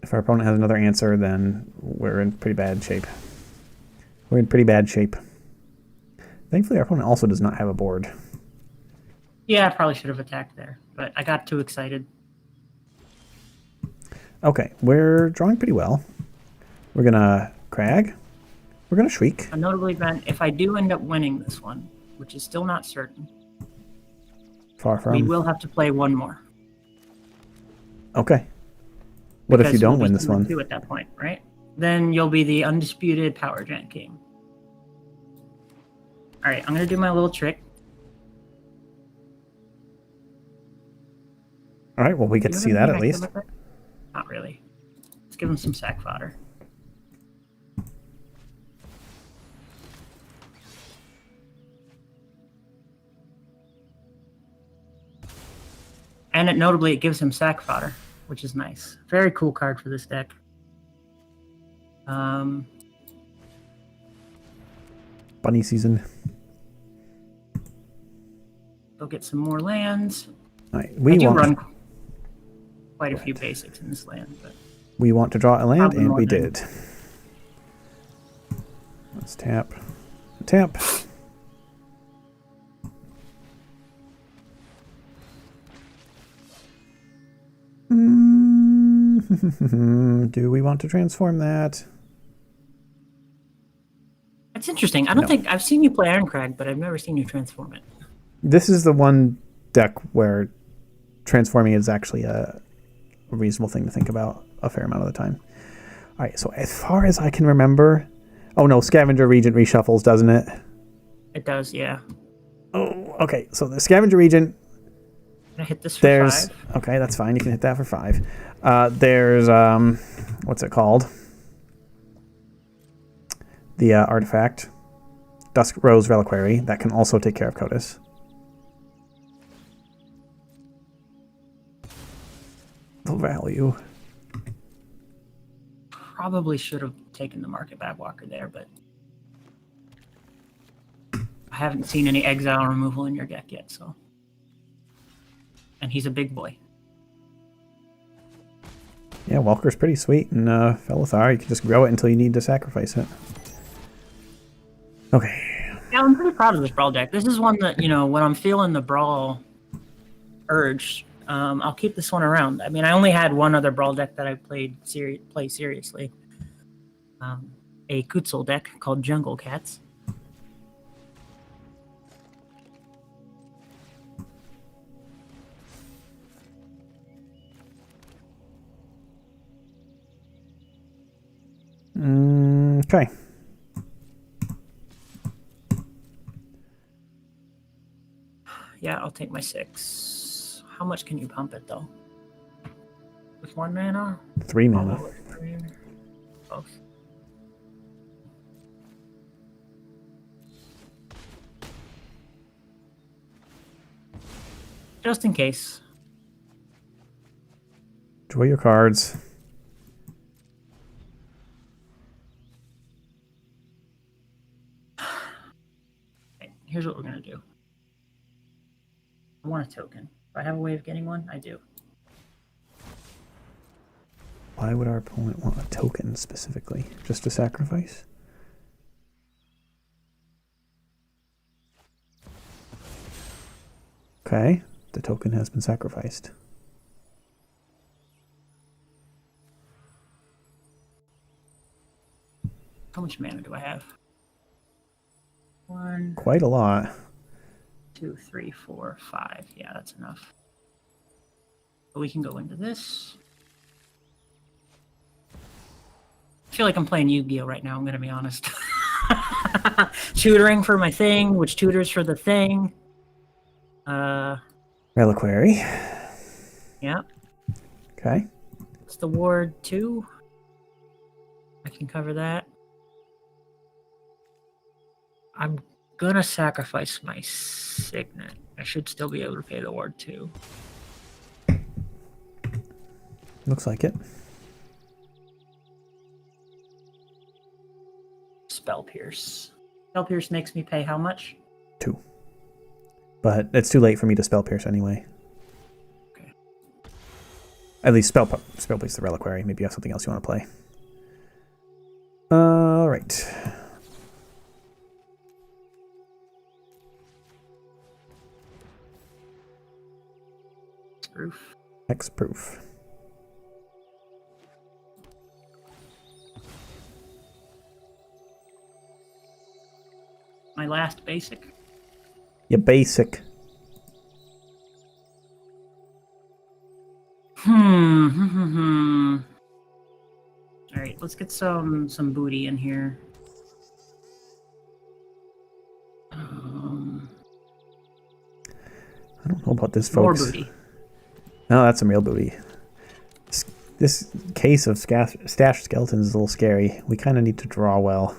If our opponent has another answer, then we're in pretty bad shape. We're in pretty bad shape. Thankfully, our opponent also does not have a board. Yeah, I probably should have attacked there, but I got too excited. Okay, we're drawing pretty well. We're gonna Crag. We're gonna Shriek. A notable event, if I do end up winning this one, which is still not certain, Far from. we will have to play one more. Okay. What if you don't we'll win be this one? 2 at that point, right? Then you'll be the undisputed Power Gen King. All right, I'm gonna do my little trick. All right, well, we get to see that at least. Not really. Let's give him some sack fodder. And notably, it gives him sack fodder, which is nice. Very cool card for this deck. Bunny season. Go get some more lands. All right, I do run quite a few basics in this land, but we want to draw a land, probably and more we than- did. Let's tap. Tap. Do we want to transform that? It's interesting. I don't No. think I've seen you play Ironcrag, but I've never seen you transform it. This is the one deck where transforming is actually a reasonable thing to think about a fair amount of the time. All right, so as far as I can remember... Oh, no, Scavenger Regent reshuffles, doesn't it? It does, yeah. Oh, okay, so the Scavenger Regent... I hit this for There's 5. Okay, that's fine. You can hit that for 5. There's what's it called? The artifact, Dusk Rose Reliquary, that can also take care of Kotis. The value. Probably should have taken the Market Babwalker there, but I haven't seen any exile removal in your deck yet, so. And he's a big boy. Yeah, Walker's pretty sweet, and Felithar, you can just grow it until you need to sacrifice it. Okay. Yeah, I'm pretty proud of this Brawl deck. This is one that, you know, when I'm feeling the Brawl urge, I'll keep this one around. I mean, I only had one other Brawl deck that I play seriously. A Kutzel deck called Jungle Cats. Okay. Yeah, I'll take my 6. How much can you pump it, though? With 1 mana? 3 mana. Both. Just in case. Draw your cards. here's what we're going to do. I want a token. Do I have a way of getting one? I do. Why would our opponent want a token specifically? Just a sacrifice? Okay, the token has been sacrificed. How much mana do I have? 1, Quite a lot. 2, 3, 4, 5. Yeah, that's enough. But we can go into this. I feel like I'm playing Yu-Gi-Oh right now, I'm going to be honest. Tutoring for my thing, which tutors for the thing. Reliquary. Yeah. Okay. It's the ward 2. I can cover that. I'm gonna sacrifice my signet. I should still be able to pay the ward 2. Looks like it. Spell Pierce. Spell Pierce makes me pay how much? 2. But it's too late for me to Spell Pierce anyway. Okay. At least Spell Pierce the Reliquary. Maybe you have something else you want to play. Alright. Proof. Hexproof. My last basic. Yeah, basic. All right, let's get some booty in here. I don't know about this, More folks. booty. No, that's some real booty. This case of stash skeletons is a little scary. We kind of need to draw well.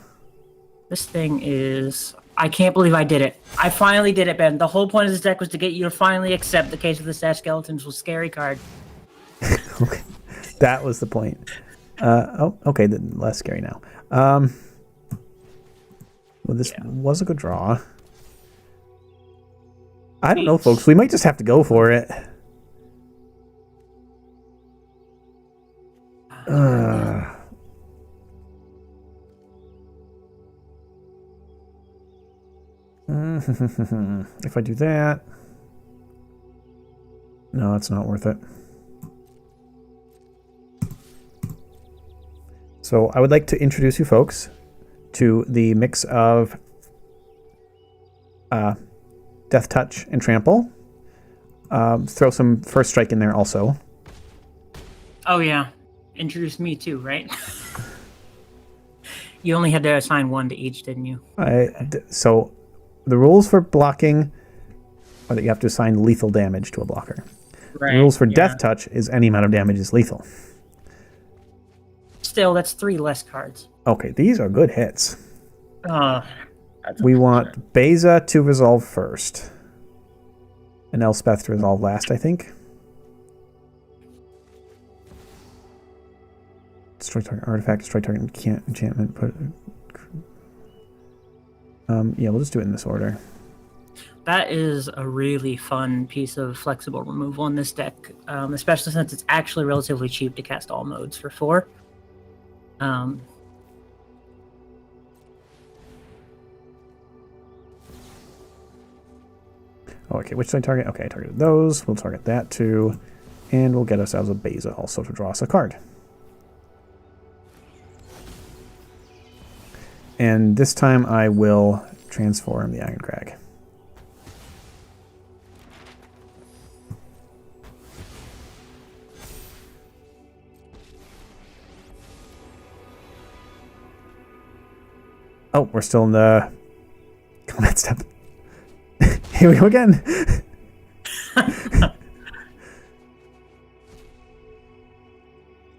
This thing is... I can't believe I did it. I finally did it, Ben. The whole point of this deck was to get you to finally accept the case of the stash skeletons was scary card. Okay. That was the point. Oh, okay, less scary now. Well, this was a good draw. I don't know, folks. We might just have to go for it. If I do that... No, it's not worth it. So I would like to introduce you folks to the mix of Death Touch and Trample. Throw some First Strike in there also. Oh, yeah. Introduce me too, right? You only had to assign 1 to each, didn't you? So the rules for blocking are that you have to assign lethal damage to a blocker. Right. The rules for Death Touch is any amount of damage is lethal. Still, that's 3 less cards. Okay, these are good hits. We want Beza to resolve first. And Elspeth to resolve last, I think. Destroy target artifact, destroy target enchantment. Yeah, we'll just do it in this order. That is a really fun piece of flexible removal in this deck, especially since it's actually relatively cheap to cast all modes for 4. Oh, okay, which did I target? Okay, I targeted those. We'll target that too. And we'll get ourselves a Beza also to draw us a card. And this time I will transform the Iron Crag. Oh, we're still in the combat step. Here we go again.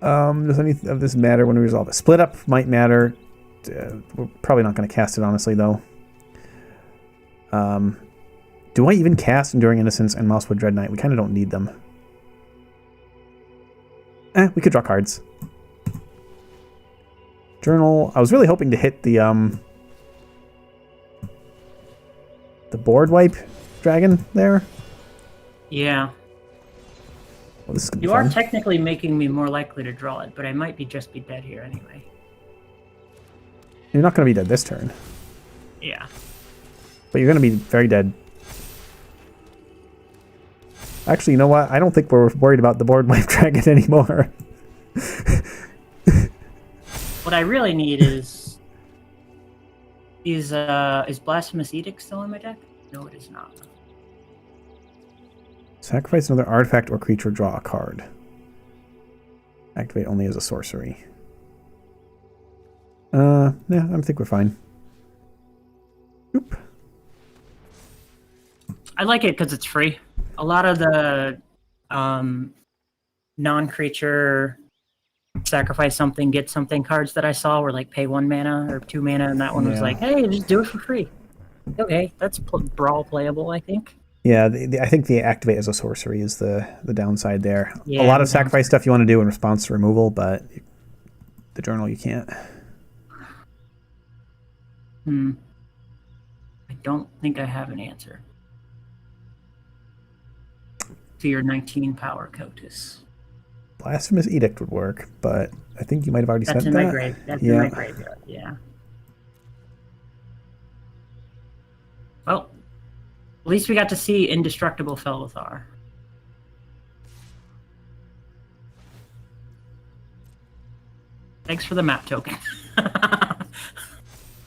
Does any of this matter when we resolve it? Split up might matter. We're probably not going to cast it, honestly, though. Do I even cast Enduring Innocence and Mousewood Dread Knight? We kind of don't need them. We could draw cards. Journal. I was really hoping to hit the the board wipe dragon there. Yeah. Well, this is gonna be You fun. are technically making me more likely to draw it, but I might just be dead here anyway. You're not going to be dead this turn, Yeah. but you're going to be very dead. Actually, you know what? I don't think we're worried about the board wipe dragon anymore. What I really need is Blasphemous Edict still in my deck? No, it is not. Sacrifice another artifact or creature, draw a card. Activate only as a sorcery. Yeah, I think we're fine. Oop. I like it because it's free. A lot of the non-creature sacrifice something, get something cards that I saw were like pay 1 mana or 2 mana, and that one was like, hey, just do it for free. Okay, that's Brawl playable, I think. Yeah, I think the activate as a sorcery is the downside there. Yeah, a lot of sacrifice stuff you want to do in response to removal, but the journal you can't. I don't think I have an answer to your 19 power Cotus. Blasphemous Edict would work, but I think you might have already That's said in that. my grave. That's in my graveyard, yeah. Well, at least we got to see Indestructible Felithar. Thanks for the map token.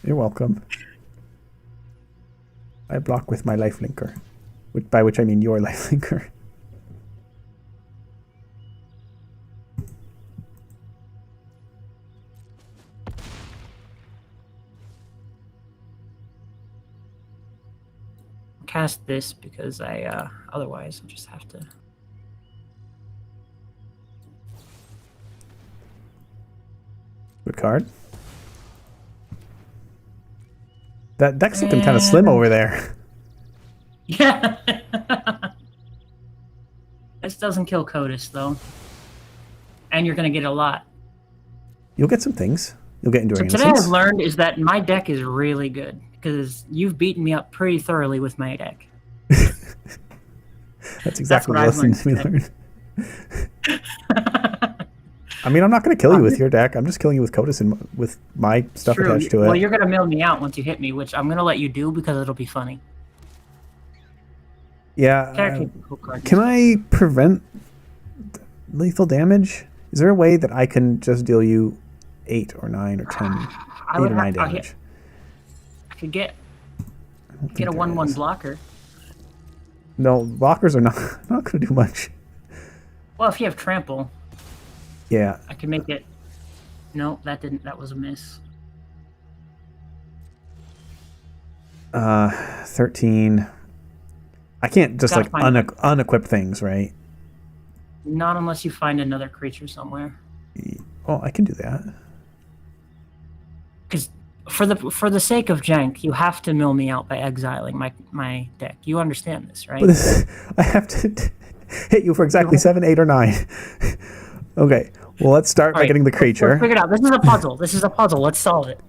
You're welcome. I block with my lifelinker, by which I mean your lifelinker. Cast this because I otherwise I'll just have to. Good card. That deck's looking kind of slim over there. Yeah. This doesn't kill Cotus though, and you're gonna get a lot. You'll get some things. You'll get Enduring So today Innocence. I've learned is that my deck is really good because you've beaten me up pretty thoroughly with my deck. That's exactly the I've lesson we learned. I mean, I'm not going to kill you with your deck. I'm just killing you with Cotus and with my stuff True. attached to it. Well, you're gonna mill me out once you hit me, which I'm gonna let you do because it'll be funny. Yeah. Can I prevent lethal damage? Is there a way that I can just deal you 8 or 9 or 10, 8 or 9 damage? I could get a 1/1 blocker. No, blockers are not going to do much. Well, if you have trample, yeah, I can make it. No, that didn't. That was a miss. 13. I can't just like unequip things, right? Not unless you find another creature somewhere. Well, I can do that. Because for the sake of jank, you have to mill me out by exiling my deck. You understand this, right? I have to hit you for exactly 7, 8, or 9. Okay. Well, let's start by getting the creature. Let's figure it out. This is a puzzle. This is a puzzle. Let's solve it.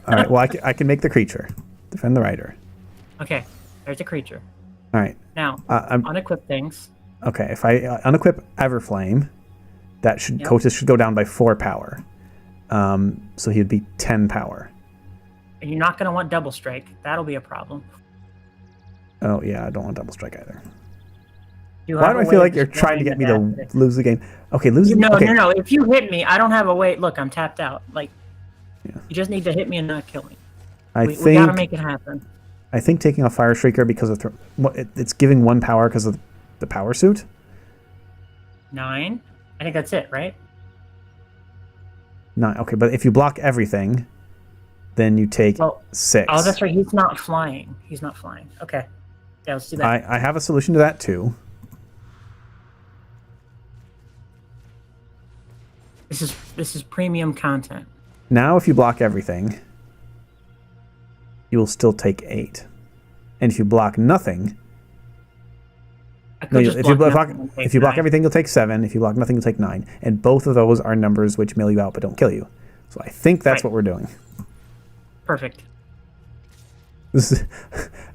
All right. Well, I can make the creature. Defend the rider. Okay. There's a creature. All right. Now, unequip things. Okay. If I unequip Everflame, that should Cotus should go down by 4 power. So he'd be 10 power. And you're not going to want double strike. That'll be a problem. Oh yeah, I don't want double strike either. Why do I feel like you're trying to get me to lose the game? Okay, lose. No. Okay. If you hit me, I don't have a way. Look, I'm tapped out. Like, you just need to hit me and not kill me. We gotta make it happen. I think taking off Fire Shrieker because of it's giving 1 power because of the power suit. 9. I think that's it, right? 9. Okay, but if you block everything, then you take 6. Oh, that's right. He's not flying. Okay. Yeah, let's do that. I have a solution to that too. This is premium content. Now, if you block everything, you will still take 8, and if you block nothing, if you block everything, you'll take 7. If you block nothing, you'll take 9, and both of those are numbers which mill you out but don't kill you. So I think that's what we're doing. Perfect. This is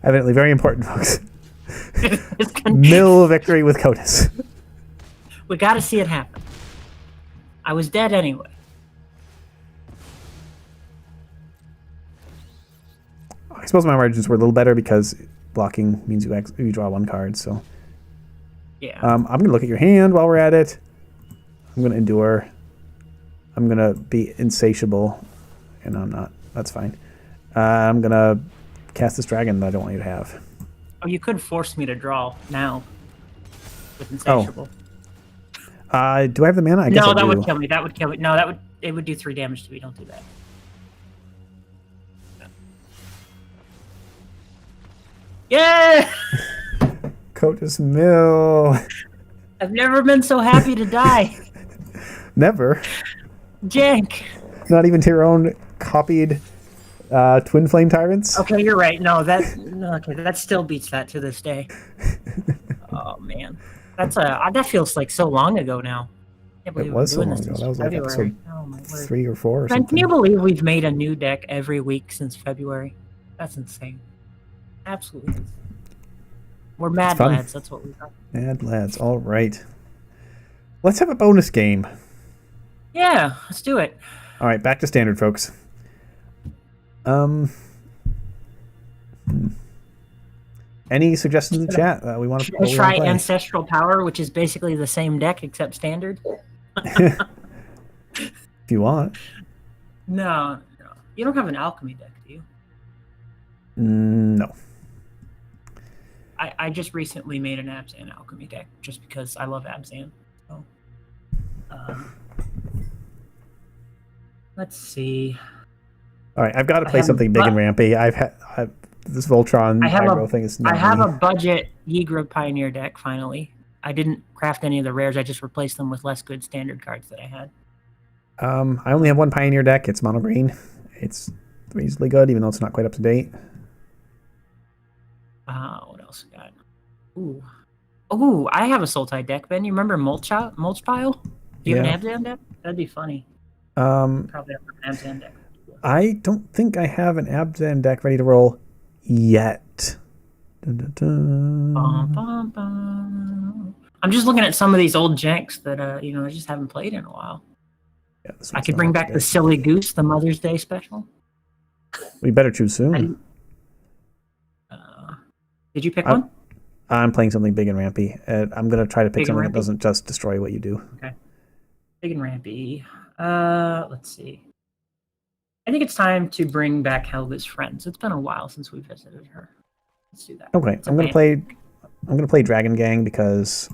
Evidently very important, folks. Mill victory with Cotus. We got to see it happen. I was dead anyway. I suppose my margins were a little better because blocking means you draw one card. So yeah, I'm gonna look at your hand while we're at it. I'm gonna endure. I'm gonna be insatiable, and I'm not. That's fine. I'm gonna cast this dragon that I don't want you to have. Oh, you could force me to draw now with insatiable. Do I have the mana? I guess no, I that do. would kill me. That would kill me. No, it would do 3 damage to me. Don't do that. Yeah! Cotus Mill. I've never been so happy to die. Never. Jank. Not even to your own copied Twin Flame Tyrants? Okay, you're right. No, that still beats that to this day. Oh man, that feels like so long ago now. It was so long ago. That was like episode 3 or 4 or something. Can you believe we've made a new deck every week since February? That's insane. Absolutely insane. We're mad lads. That's what we are. Mad lads. All right. Let's have a bonus game. Yeah, let's do it. All right, back to standard, folks. Any suggestions in the chat? We want to try Ancestral Power, which is basically the same deck except standard. If you want. No. You don't have an alchemy deck, do you? No. I just recently made an Abzan alchemy deck just because I love Abzan. So, let's see. All right, I've got to play something big and rampy. This Voltron aggro thing is not I have a budget Ygritte Pioneer deck, finally. I didn't craft any of the rares. I just replaced them with less good standard cards that I had. I only have one Pioneer deck. It's mono green. It's reasonably good, even though it's not quite up to date. What else we got? Ooh, I have a Sultai deck, Ben. You remember Mulch Pile? Do you have an Abzan deck? That'd be funny. Probably have an Abzan deck. I don't think I have an Abzan deck ready to roll yet. Dun, dun, dun. Bum, bum, bum. I'm just looking at some of these old janks that I just haven't played in a while. Yeah, I could bring back the Silly Goose, the Mother's Day special. We better choose soon. Did you pick one? I'm playing something big and rampy. I'm going to try to pick something that doesn't just destroy what you do. Okay. Big and rampy. Let's see. I think it's time to bring back Helga's Friends. It's been a while since we visited her. Let's do that. Okay, I'm going to play Dragon Gang because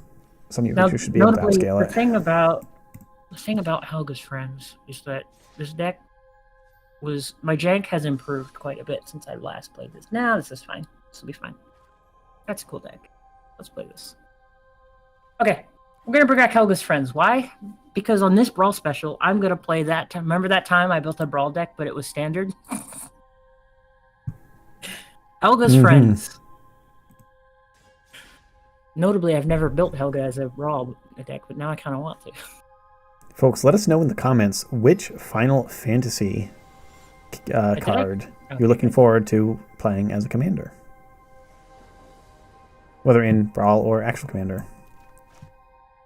some of your creatures should be able to upscale it. The thing about Helga's Friends is that this deck my jank has improved quite a bit since I last played this. Nah, this is fine. This will be fine. That's a cool deck. Let's play this. Okay, we're gonna bring back Helga's Friends. Why? Because on this Brawl special, I'm gonna play that. Remember that time I built a Brawl deck, but it was standard? Helga's Friends. Notably, I've never built Helga as a Brawl deck, but now I kind of want to. Folks, let us know in the comments which Final Fantasy card you're looking forward to playing as a commander. Whether in Brawl or actual commander.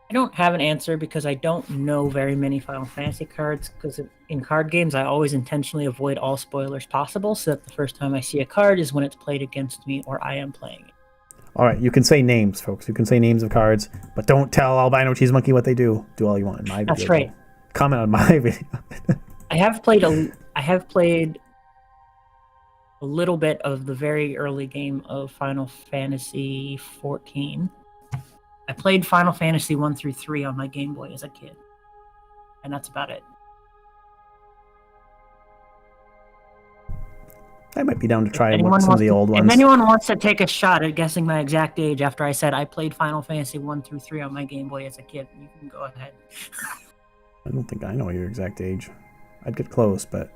I don't have an answer because I don't know very many Final Fantasy cards, because in card games I always intentionally avoid all spoilers possible so that the first time I see a card is when it's played against me or I am playing it. Alright, you can say names, folks. You can say names of cards, but don't tell AlbinoCheesemonkey what they do. Do all you want in my video. That's right. Comment on my video. I have played a little bit of the very early game of Final Fantasy XIV. I played Final Fantasy 1 through 3 on my Game Boy as a kid. And that's about it. I might be down to try some of the old ones. If anyone wants to take a shot at guessing my exact age after I said I played Final Fantasy 1 through 3 on my Game Boy as a kid, you can go ahead. I don't think I know your exact age. I'd get close, but...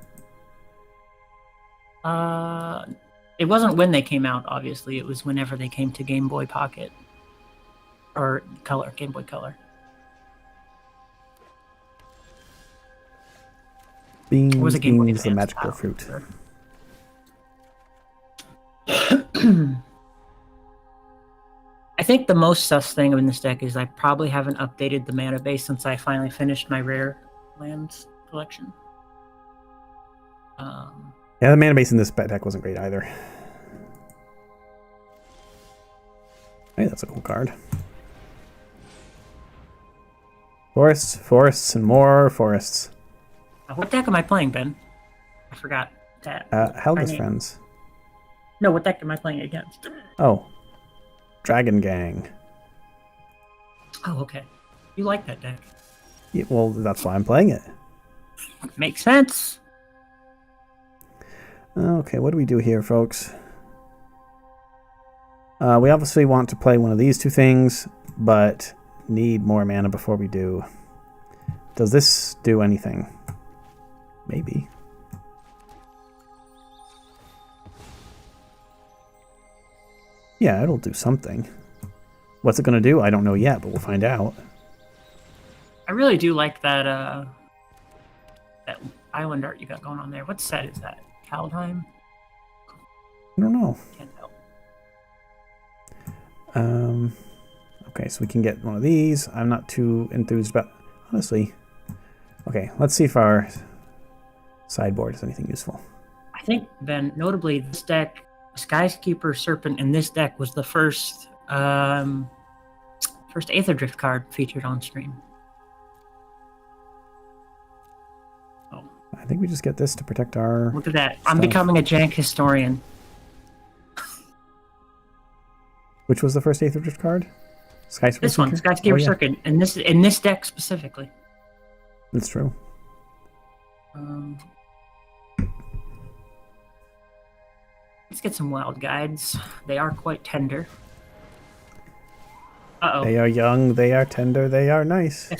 It wasn't when they came out, obviously. It was whenever they came to Game Boy Pocket. Or Color, Game Boy Color. Beans, the magical fruit. I think the most sus thing in this deck is I probably haven't updated the mana base since I finally finished my rare lands collection. Yeah, the mana base in this deck wasn't great either. Hey, that's a cool card. Forests, forests, and more forests. What deck am I playing, Ben? I forgot that. Helga's Friends. No, what deck am I playing against? Oh. Dragon Gang. Oh, okay. You like that deck. Yeah, well, that's why I'm playing it. Makes sense. Okay, what do we do here, folks? We obviously want to play one of these two things, but need more mana before we do. Does this do anything? Maybe. Yeah, it'll do something. What's it going to do? I don't know yet, but we'll find out. I really do like that that island art you got going on there. What set is that? Kaldheim? I don't know. Can't tell. Okay, so we can get one of these. I'm not too enthused about... Honestly. Okay, let's see if our sideboard is anything useful. I think, Ben, notably, this deck, Skykeeper Serpent in this deck was the first Aether Drift card featured on stream. Oh. I think we just get this to protect our... Look at that. stuff. I'm becoming a jank historian. Which was the first Aether Drift card? Skyscraper? This one, Skykeeper Serpent, in this deck specifically. That's true. Let's get some wild guides. They are quite tender. Uh-oh. They are young, they are tender, they are nice.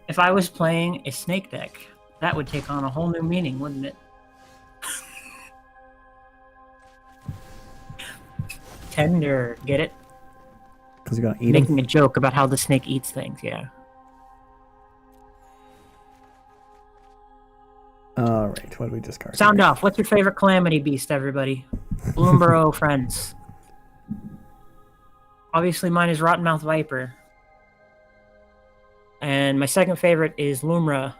If I was playing a snake deck, that would take on a whole new meaning, wouldn't it? Tender, get it? Because you're going to eat them? Making a joke about how the snake eats things, yeah. Alright, what do we discard? Sound off. What's your favorite calamity beast, everybody? Bloomborough friends. Obviously, mine is Rottenmouth Viper. And my second favorite is Lumra.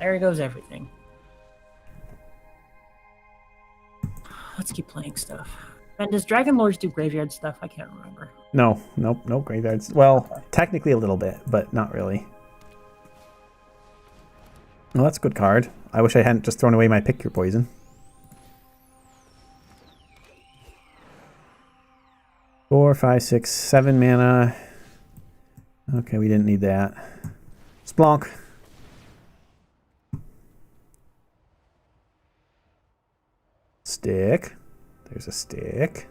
There goes everything. Let's keep playing stuff. Ben, does Dragon Lords do graveyard stuff? I can't remember. No graveyards. Well, technically a little bit, but not really. Well, that's a good card. I wish I hadn't just thrown away my Pick Your Poison. 4, 5, 6, 7 mana. Okay, we didn't need that. Splonk. Stick. There's a stick.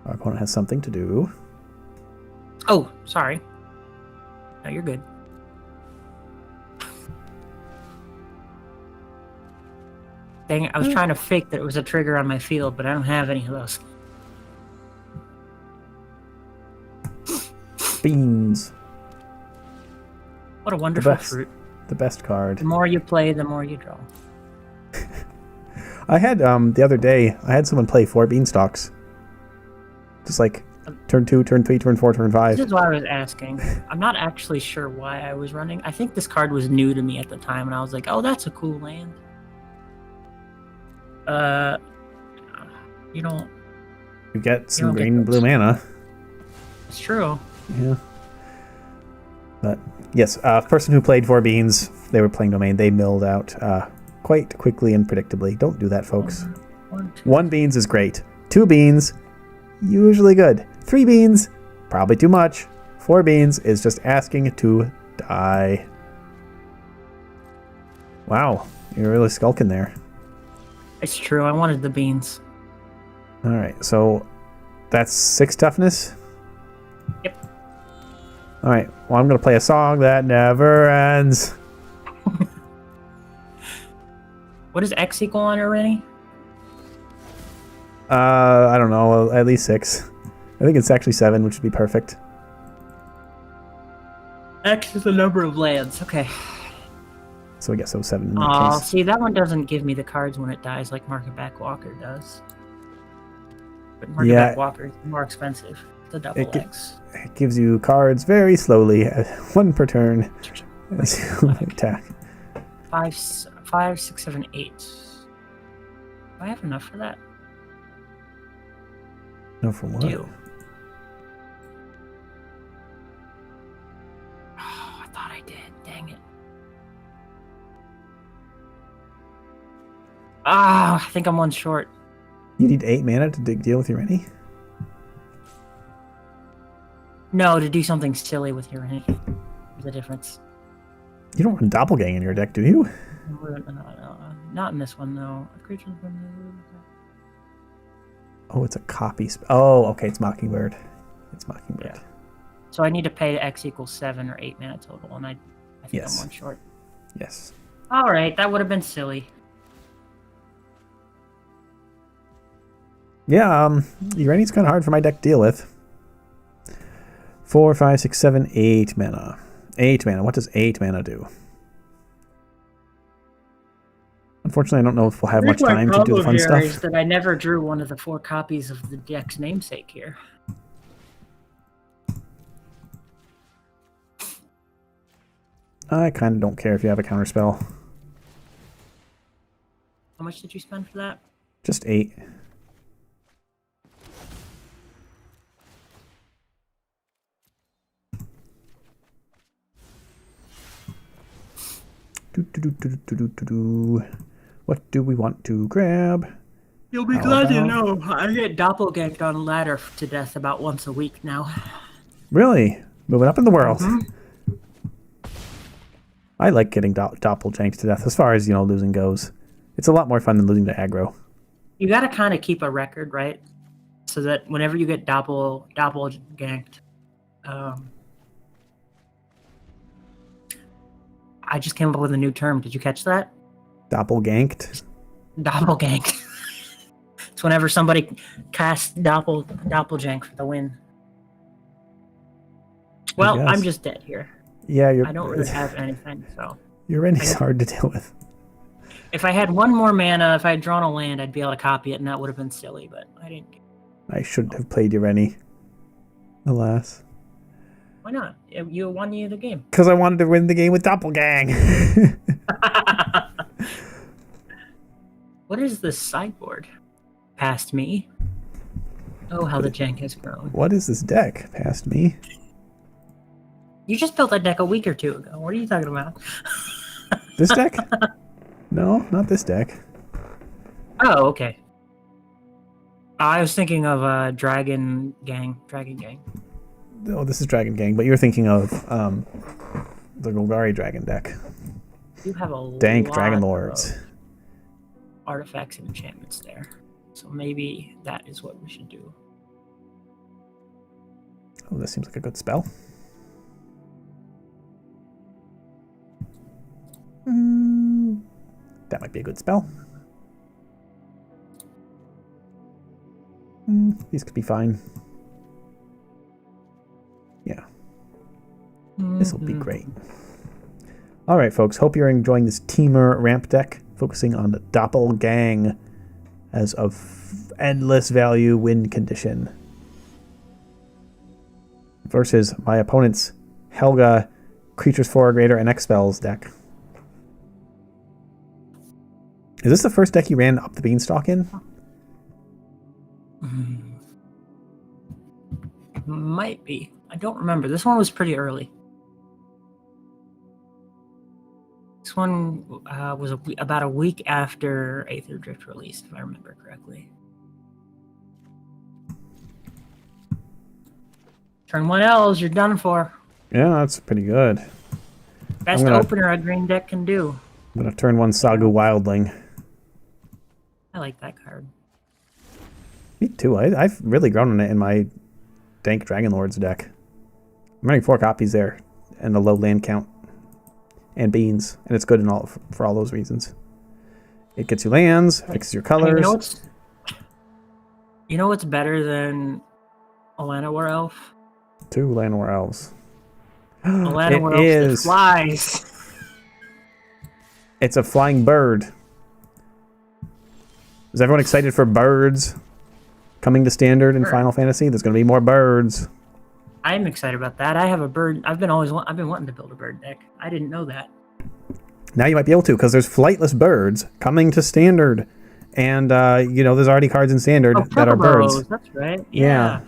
Our opponent has something to do. Oh, sorry. No, you're good. Dang it, I was trying to fake that it was a trigger on my field, but I don't have any of those. Beans. What a wonderful fruit. The best card. The more you play, the more you draw. I had, the other day, I had someone play 4 beanstalks. Just like, turn 2, turn 3, turn 4, turn 5. This is why I was asking. I'm not actually sure why I was running. I think this card was new to me at the time, and I was like, oh, that's a cool land. You don't... You get some green and blue mana. It's true. Yeah. But, yes, person who played 4 beans, they were playing Domain, they milled out quite quickly and predictably. Don't do that, folks. 1 beans is great. 2 beans, usually good. 3 beans, probably too much. 4 beans is just asking to die. Wow, you're really skulking there. It's true, I wanted the beans. Alright, so that's 6 toughness? Yep. Alright, well, I'm going to play a song that never ends. What does X equal on your Rennie? I don't know, at least 6. I think it's actually 7, which would be perfect. X is the number of lands, okay. So I guess 07 in that Oh, case. see, that one doesn't give me the cards when it dies like Market Walker does. But Market Walker is more expensive. The double X. It gives you cards very slowly, 1 per turn, as you attack. 5, 6, 7, 8. Do I have enough for that? No, for what? Do. Oh, I thought I did. Dang it. Ah, I think I'm 1 short. You need 8 mana to deal with your any? No, to do something silly with your any. There's a difference. You don't run Doppelgang in your deck, do you? No, not in this one, though. Oh, it's a copy. Oh, okay, it's Mockingbird. It's Mockingbird. Yeah. So I need to pay X equals 7 or 8 mana total, and I think I'm 1 short. Yes. All right, that would have been silly. Yeah, Urani's kind of hard for my deck to deal with. 4, 5, 6, 7, 8 mana. 8 mana. What does 8 mana do? Unfortunately, I don't know if we'll have much time to do the fun stuff. Is that I never drew one of the 4 copies of the deck's namesake here. I kind of don't care if you have a counterspell. How much did you spend for that? Just 8. What do we want to grab? You'll be glad to know I get doppelganked on ladder to death about once a week now. Really? Moving up in the world. Mm-hmm. I like getting doppelganked to death as far as, losing goes. It's a lot more fun than losing to aggro. You got to kind of keep a record, right? So that whenever you get doppelganked, I just came up with a new term. Did you catch that? Doppelganked? Doppelgank. It's whenever somebody casts doppeljank for the win. Well, I'm just dead here. Yeah, I don't really have anything, so... Urani's hard to deal with. If I had 1 more mana, if I had drawn a land, I'd be able to copy it, and that would have been silly, but I didn't. I shouldn't have played Urani. Alas. Why not? You won the game. Because I wanted to win the game with Doppelgang. What is this sideboard? Past me. Oh, how the jank has grown. What is this deck? Past me? You just built that deck a week or 2 ago. What are you talking about? This deck? No, not this deck. Oh, okay. I was thinking of Dragon Gang. Oh, this is Dragon Gang, but you're thinking of the Golgari Dragon deck. You have a Dank lot Dragon Lords. of artifacts and enchantments there. So maybe that is what we should do. Oh, this seems like a good spell. That might be a good spell. These could be fine. Yeah. This will be great. All right, folks. Hope you're enjoying this Teamer ramp deck, focusing on the Doppelgang as of endless value win condition. Versus my opponent's Helga Creatures 4 or Greater and X Spells deck. Is this the first deck you ran Up the Beanstalk in? Might be. I don't remember. This one was pretty early. This one was about a week after Aether Drift released, if I remember correctly. Turn 1 L's, you're done for. Yeah, that's pretty good. Best opener a green deck can do. I'm going to turn 1 Sagu Wildling. I like that card. Me too. I've really grown on it in my Dank Dragon Lords deck. I'm running 4 copies there and a low land count and beans, and it's good for all those reasons. It gets you lands, fixes your colors. You know what's better than a Llanowar Elf? 2 Llanowar Elves. A Llanowar Elf that flies. It's a flying bird. Is everyone excited for birds coming to Standard in Final Fantasy? There's going to be more birds. I'm excited about that. I have a bird. I've been wanting to build a bird deck. I didn't know that. Now you might be able to, because there's flightless birds coming to Standard. And, you know, there's already cards in Standard that are birds. That's right. Yeah.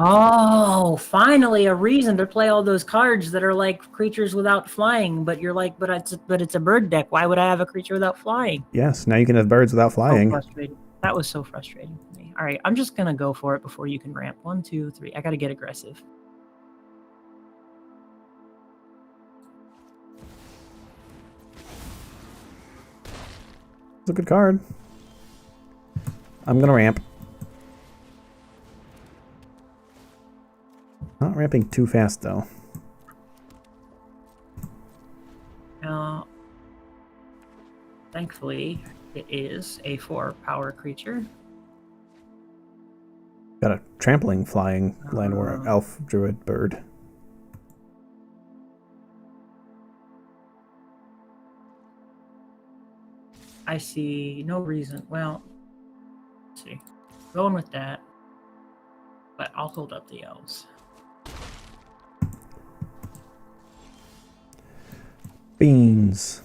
Oh, finally a reason to play all those cards that are like creatures without flying. But you're like, but it's a bird deck. Why would I have a creature without flying? Yes, now you can have birds without flying. So frustrating. That was so frustrating for me. All right, I'm just going to go for it before you can ramp. 1, 2, 3. I got to get aggressive. It's a good card. I'm going to ramp. Not ramping too fast, though. Now, thankfully, it is a 4 power creature. Got a trampling flying land war elf druid bird. I see no reason. Well, let's see. Going with that. But I'll hold up the elves. Beans.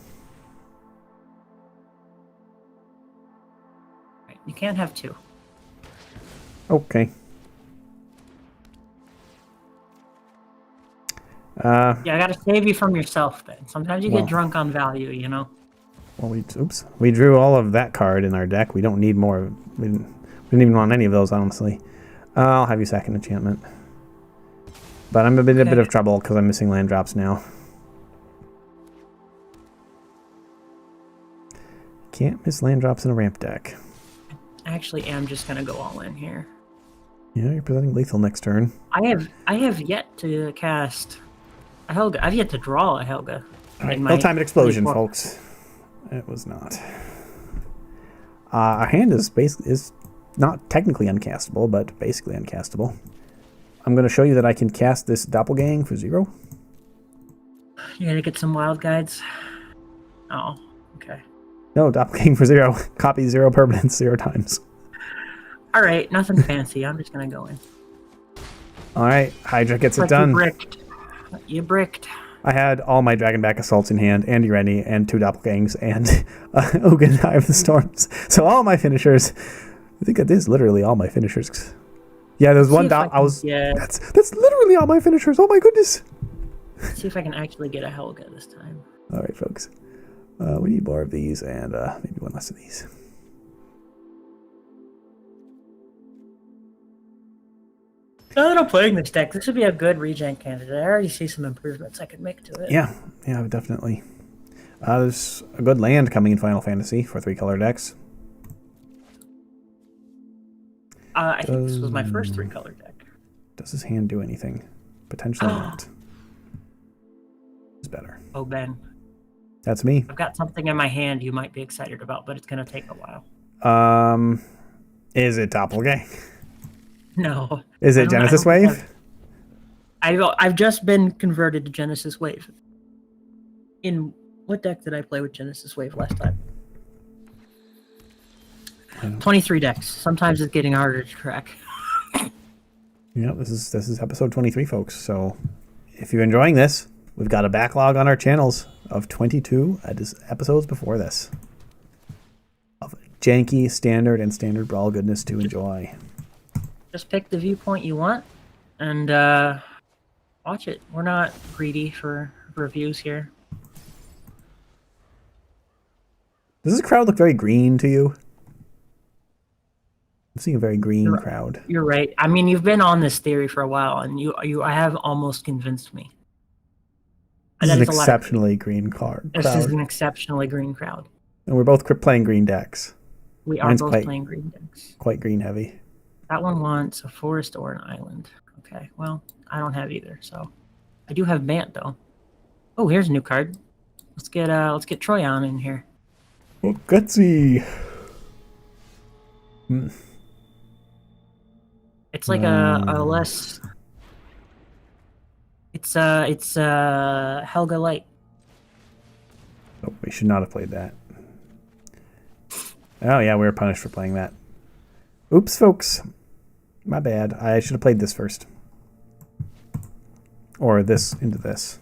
Right, you can't have 2. Okay. Yeah, I gotta save you from yourself then. Sometimes you get drunk on value, you know? Well, we drew all of that card in our deck. We don't need more. We didn't even want any of those, honestly. I'll have you sack an enchantment. But I'm a bit of trouble because I'm missing land drops now. Can't miss land drops in a ramp deck. I actually am just gonna go all in here. Yeah, you're presenting lethal next turn. I have yet to cast a Helga. I've yet to draw a Helga. All right, ill-timed explosion, folks. It was not. Our hand is not technically uncastable, but basically uncastable. I'm going to show you that I can cast this Doppelgang for 0. You gotta get some wild guides. Oh, okay. No, Doppelgang for 0. Copy 0 permanents 0 times. All right, nothing fancy. I'm just gonna go in. All right, Hydra gets it done. You bricked. I had all my Dragonback Assaults in hand, and Ureni, and 2 Doppelgangs, and Ogun, Eye of the Storms. So all my finishers. I think that is literally all my finishers. Yeah, there's one dot. That's literally all my finishers. Oh my goodness. Let's see if I can actually get a Helga this time. All right, folks. We need more of these, and maybe one less of these. Now that I'm playing this deck, this would be a good regen candidate. I already see some improvements I could make to it. Yeah, definitely. There's a good land coming in Final Fantasy for 3-color decks. I think this was my first 3-color deck. Does his hand do anything? Potentially not. It's better. Oh, Ben. That's me. I've got something in my hand you might be excited about, but it's going to take a while. Is it Doppelgang? No. Is it Genesis Wave? I've just been converted to Genesis Wave. In what deck did I play with Genesis Wave last time? 23 decks. Sometimes it's getting harder to track. Yeah, this is episode 23, folks. So if you're enjoying this, we've got a backlog on our channels of 22 episodes before this of janky, standard, and standard brawl goodness to enjoy. Just pick the viewpoint you want and watch it. We're not greedy for reviews here. Does this crowd look very green to you? I'm seeing a very green crowd. You're right. I mean, you've been on this theory for a while, and I have almost convinced me. This is an exceptionally green crowd. This is an exceptionally green crowd. And we're both playing green decks. We are both playing green decks. Quite green heavy. That one wants a forest or an island. Okay, well, I don't have either, so I do have Bant though. Oh, here's a new card. Let's get Troyan in here. Oh, gutsy. It's like a less. It's Helga Light. Oh, we should not have played that. Oh yeah, we were punished for playing that. Oops, folks. My bad. I should have played this first. Or this into this.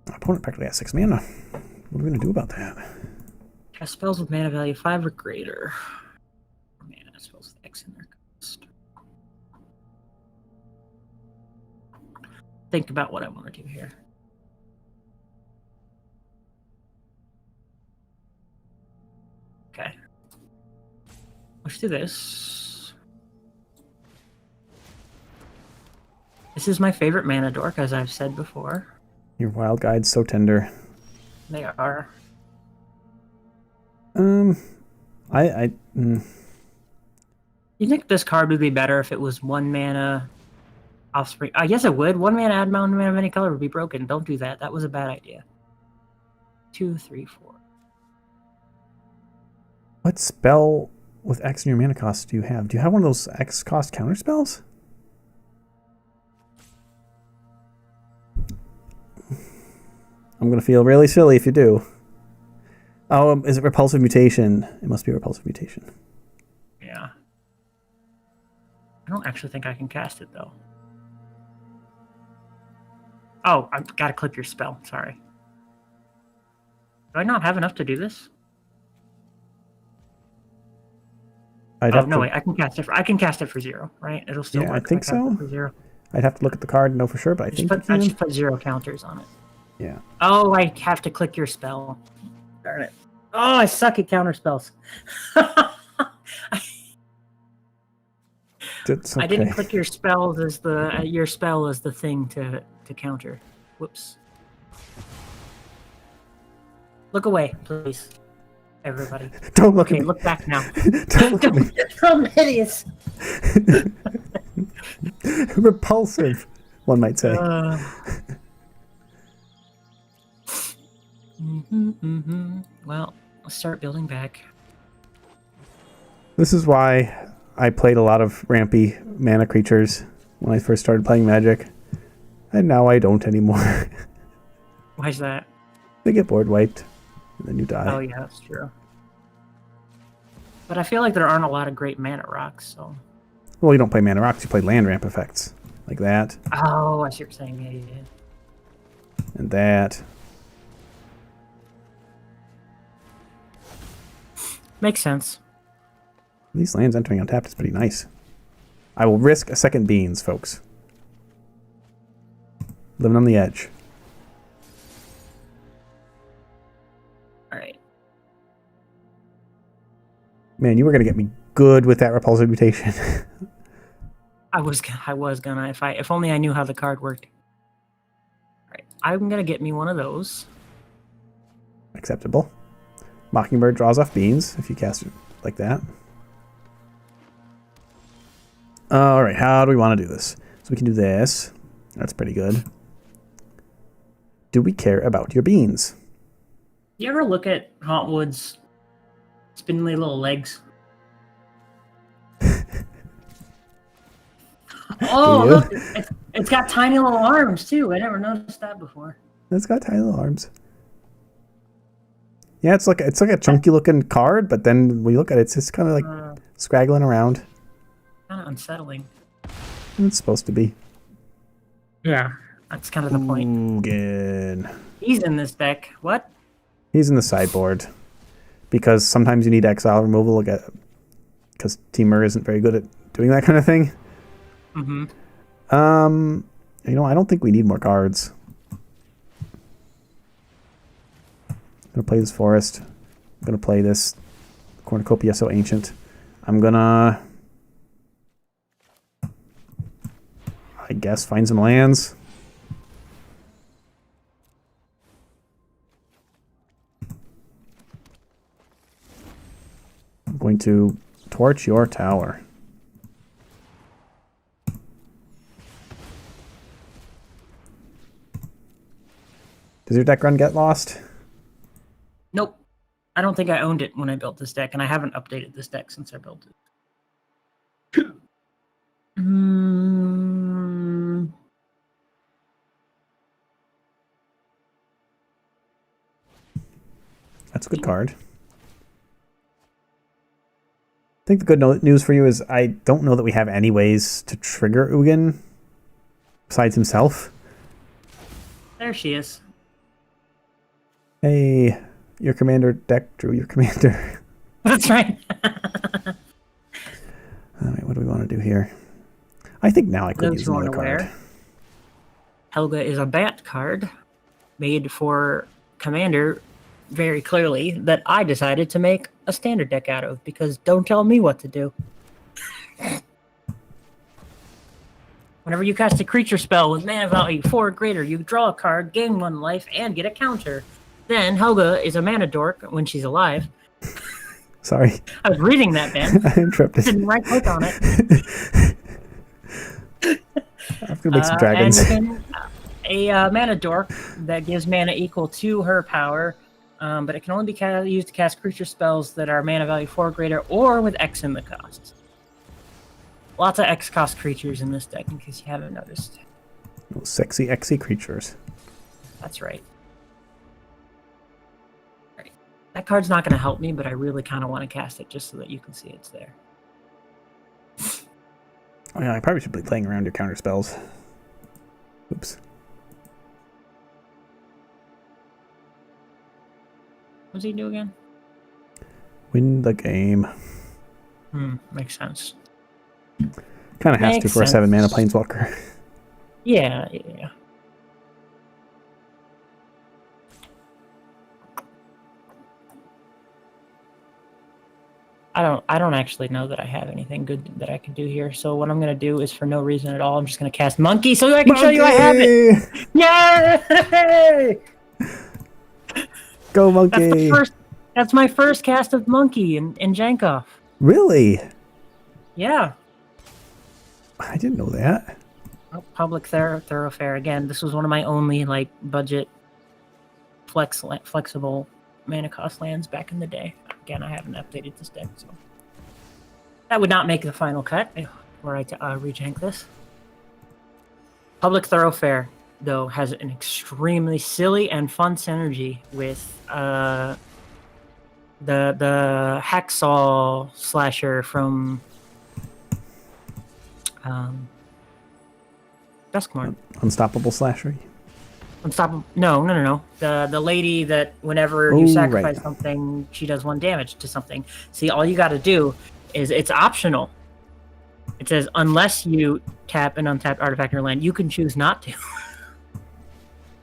Opponent practically has 6 mana. What are we going to do about that? Cast spells with mana value 5 or greater. Mana spells with X in their cost. Think about what I want to do here. Okay. Let's do this. This is my favorite mana dork, as I've said before. Your wild guide's so tender. They are. You think this card would be better if it was 1 mana offspring? I guess it would. 1 mana add mountain mana of any color would be broken. Don't do that. That was a bad idea. 2, 3, 4. What spell with X in your mana cost do you have? Do you have one of those X cost counter spells? I'm going to feel really silly if you do. Oh, is it Repulsive Mutation? It must be Repulsive Mutation. Yeah. I don't actually think I can cast it, though. Oh, I've got to click your spell. Sorry. Do I not have enough to do this? No, wait. I can cast it. I can cast it for 0, right? It'll still work. I think so. For 0. I'd have to look at the card and know for sure, but I think I just put 0 counters on it. Yeah. Oh, I have to click your spell. Darn it. Oh, I suck at counter spells. It's okay. I didn't click your spells as your spell as the thing to counter. Whoops. Look away, please. Everybody. Don't look at me. Look back now. Don't look at me. I'm hideous. Repulsive, one might say. Well, let's start building back. This is why I played a lot of rampy mana creatures when I first started playing Magic. And now I don't anymore. Why is that? They get board wiped, and then you die. Oh yeah, that's true. But I feel like there aren't a lot of great mana rocks, so... Well, you don't play mana rocks, you play land ramp effects. Like that. Oh, I see what you're saying. Yeah. And that. Makes sense. These lands entering untapped is pretty nice. I will risk a second beans, folks. Living on the edge. Alright. Man, you were going to get me good with that Repulsive Mutation. I was gonna if only I knew how the card worked. Alright, I'm gonna get me one of those. Acceptable. Mockingbird draws off beans if you cast it like that. Alright, how do we want to do this? So we can do this. That's pretty good. Do we care about your beans? You ever look at Hauntwood's spindly little legs? Oh, look! It's got tiny little arms, too. I never noticed that before. It's got tiny little arms. Yeah, it's like a chunky looking card, but then when you look at it, it's just kind of like scraggling around. Kind of unsettling. It's supposed to be. Yeah, that's kind of the point. Good. He's in this deck. What? He's in the sideboard. Because sometimes you need exile removal because Teamer isn't very good at doing that kind of thing. Mm-hmm. I don't think we need more cards. I'm gonna play this forest. I'm gonna play this Cornucopia So Ancient. I'm gonna, I guess, find some lands. I'm going to torch your tower. Does your deck run get lost? Nope. I don't think I owned it when I built this deck, and I haven't updated this deck since I built it. That's a good card. I think the good news for you is I don't know that we have any ways to trigger Ugin besides himself. There she is. Hey, your commander deck drew your commander. That's right. All right, what do we want to do here? I think now I could use another card. Helga is a bat card made for commander, very clearly, that I decided to make a standard deck out of, because don't tell me what to do. Whenever you cast a creature spell with mana value 4 or greater, you draw a card, gain 1 life, and get a counter. Then Helga is a mana dork when she's alive. Sorry. I was reading that, man. I interrupted. Didn't right click on it. I'm gonna make some dragons. And a mana dork that gives mana equal to her power, but it can only be used to cast creature spells that are mana value 4 or greater, or with X in the cost. Lots of X cost creatures in this deck, in case you haven't noticed. Those sexy Xy creatures. That's right. That card's not going to help me, but I really kind of want to cast it just so that you can see it's there. Oh yeah, I probably should be playing around your counter spells. Oops. What does he do again? Win the game. Makes sense. Kind of has to for a 7 mana planeswalker. Yeah. I don't actually know that I have anything good that I can do here. So what I'm gonna do is, for no reason at all, I'm just gonna cast Monkey so I can show you I have it. Yay! Go Monkey! That's my first cast of Monkey in Jank-Off. Really? Yeah. I didn't know that. Public Thoroughfare. Again, this was one of my only budget flexible mana cost lands back in the day. Again, I haven't updated this deck, so that would not make the final cut were I to rejank this. Public Thoroughfare, though, has an extremely silly and fun synergy with the Hacksaw Slasher from Duskmourn. Unstoppable Slasher? Unstoppable. No. The lady that whenever you sacrifice something, she does 1 damage to something. See, all you got to do is, it's optional. It says, unless you tap an untapped artifact in your land, you can choose not to.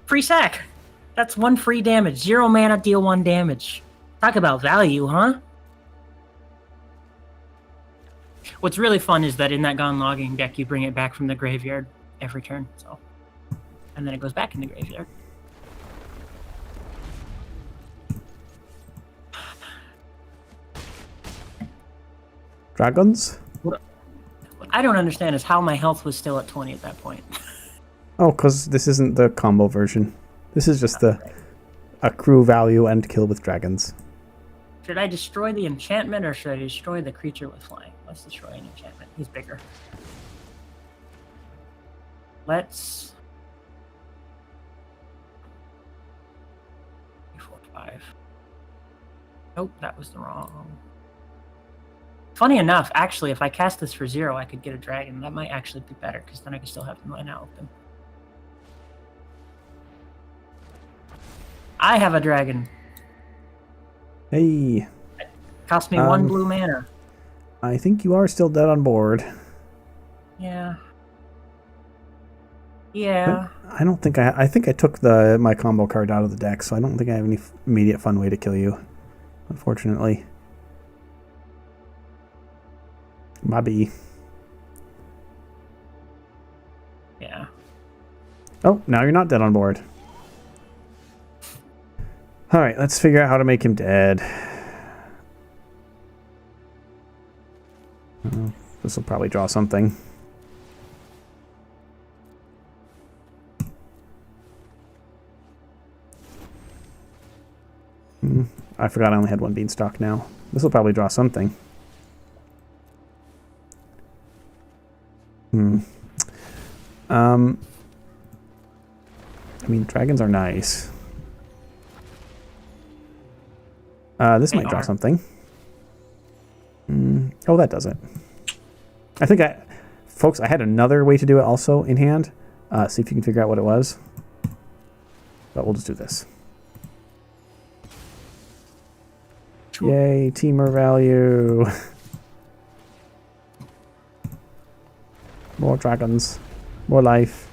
Free sack. That's 1 free damage. 0 mana, deal 1 damage. Talk about value, huh? What's really fun is that in that Gone Logging deck, you bring it back from the graveyard every turn. So, and then it goes back in the graveyard. Dragons? What I don't understand is how my health was still at 20 at that point. Oh, because this isn't the combo version. This is just a crew value and kill with dragons. Should I destroy the enchantment, or should I destroy the creature with flying? Let's destroy an enchantment. He's bigger. Let's... 4, 5. Nope, that was the wrong... Funny enough, actually, if I cast this for 0, I could get a dragon. That might actually be better, because then I could still have the mana open. I have a dragon. Hey. It cost me 1 blue mana. I think you are still dead on board. Yeah. Yeah. I don't think I think I took my combo card out of the deck, so I don't think I have any immediate fun way to kill you, unfortunately. Maybe. Yeah. Oh, now you're not dead on board. All right, let's figure out how to make him dead. This will probably draw something. I forgot I only had 1 beanstalk now. This will probably draw something. I mean, dragons are nice. This might draw something. Oh, that does it. I think folks, I had another way to do it also in hand. See if you can figure out what it was. But we'll just do this. Sure. Yay, teamer value. More dragons. More life.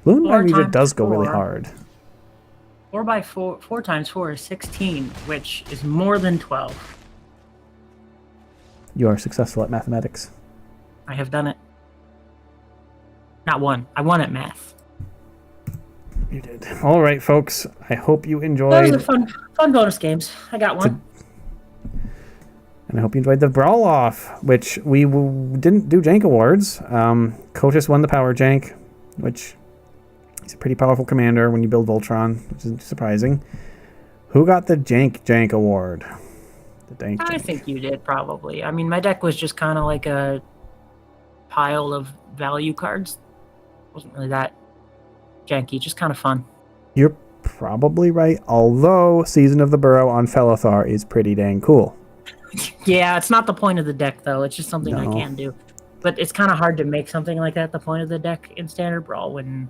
Balloon by Regent does go really hard. 4 times 4 is 16, which is more than 12. You are successful at mathematics. I have done it. Not one. I won at math. You did. All right, folks. I hope you enjoyed. Those are fun bonus games. I got one. And I hope you enjoyed the Brawl Off, which we didn't do Jank Awards. Kotis won the Power Jank, which he's a pretty powerful commander when you build Voltron, which isn't surprising. Who got the Jank Award? The Dank I Jank. think you did, probably. I mean, my deck was just kind of like a pile of value cards. It wasn't really that janky, just kind of fun. You're probably right, although Season of the Burrow on Felithar is pretty dang cool. Yeah, it's not the point of the deck, though. It's just something I can do. But it's kind of hard to make something like that the point of the deck in Standard Brawl when,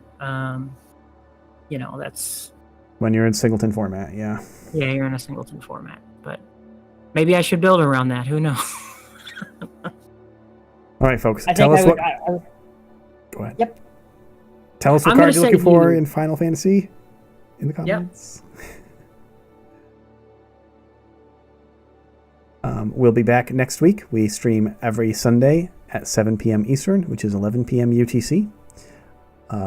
that's... When you're in singleton format, yeah. Yeah, you're in a singleton format. But maybe I should build around that. Who knows? All right, folks. Tell us what... Go ahead. Yep. Tell us what card you're looking for in Final Fantasy in the comments. Yep. We'll be back next week. We stream every Sunday at 7 p.m. Eastern, which is 11 p.m. UTC.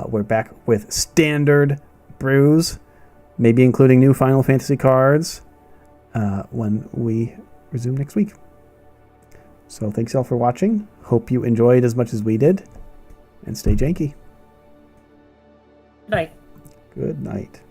We're back with standard brews, maybe including new Final Fantasy cards when we resume next week. So thanks all for watching. Hope you enjoyed as much as we did. And stay janky. Good night. Good night.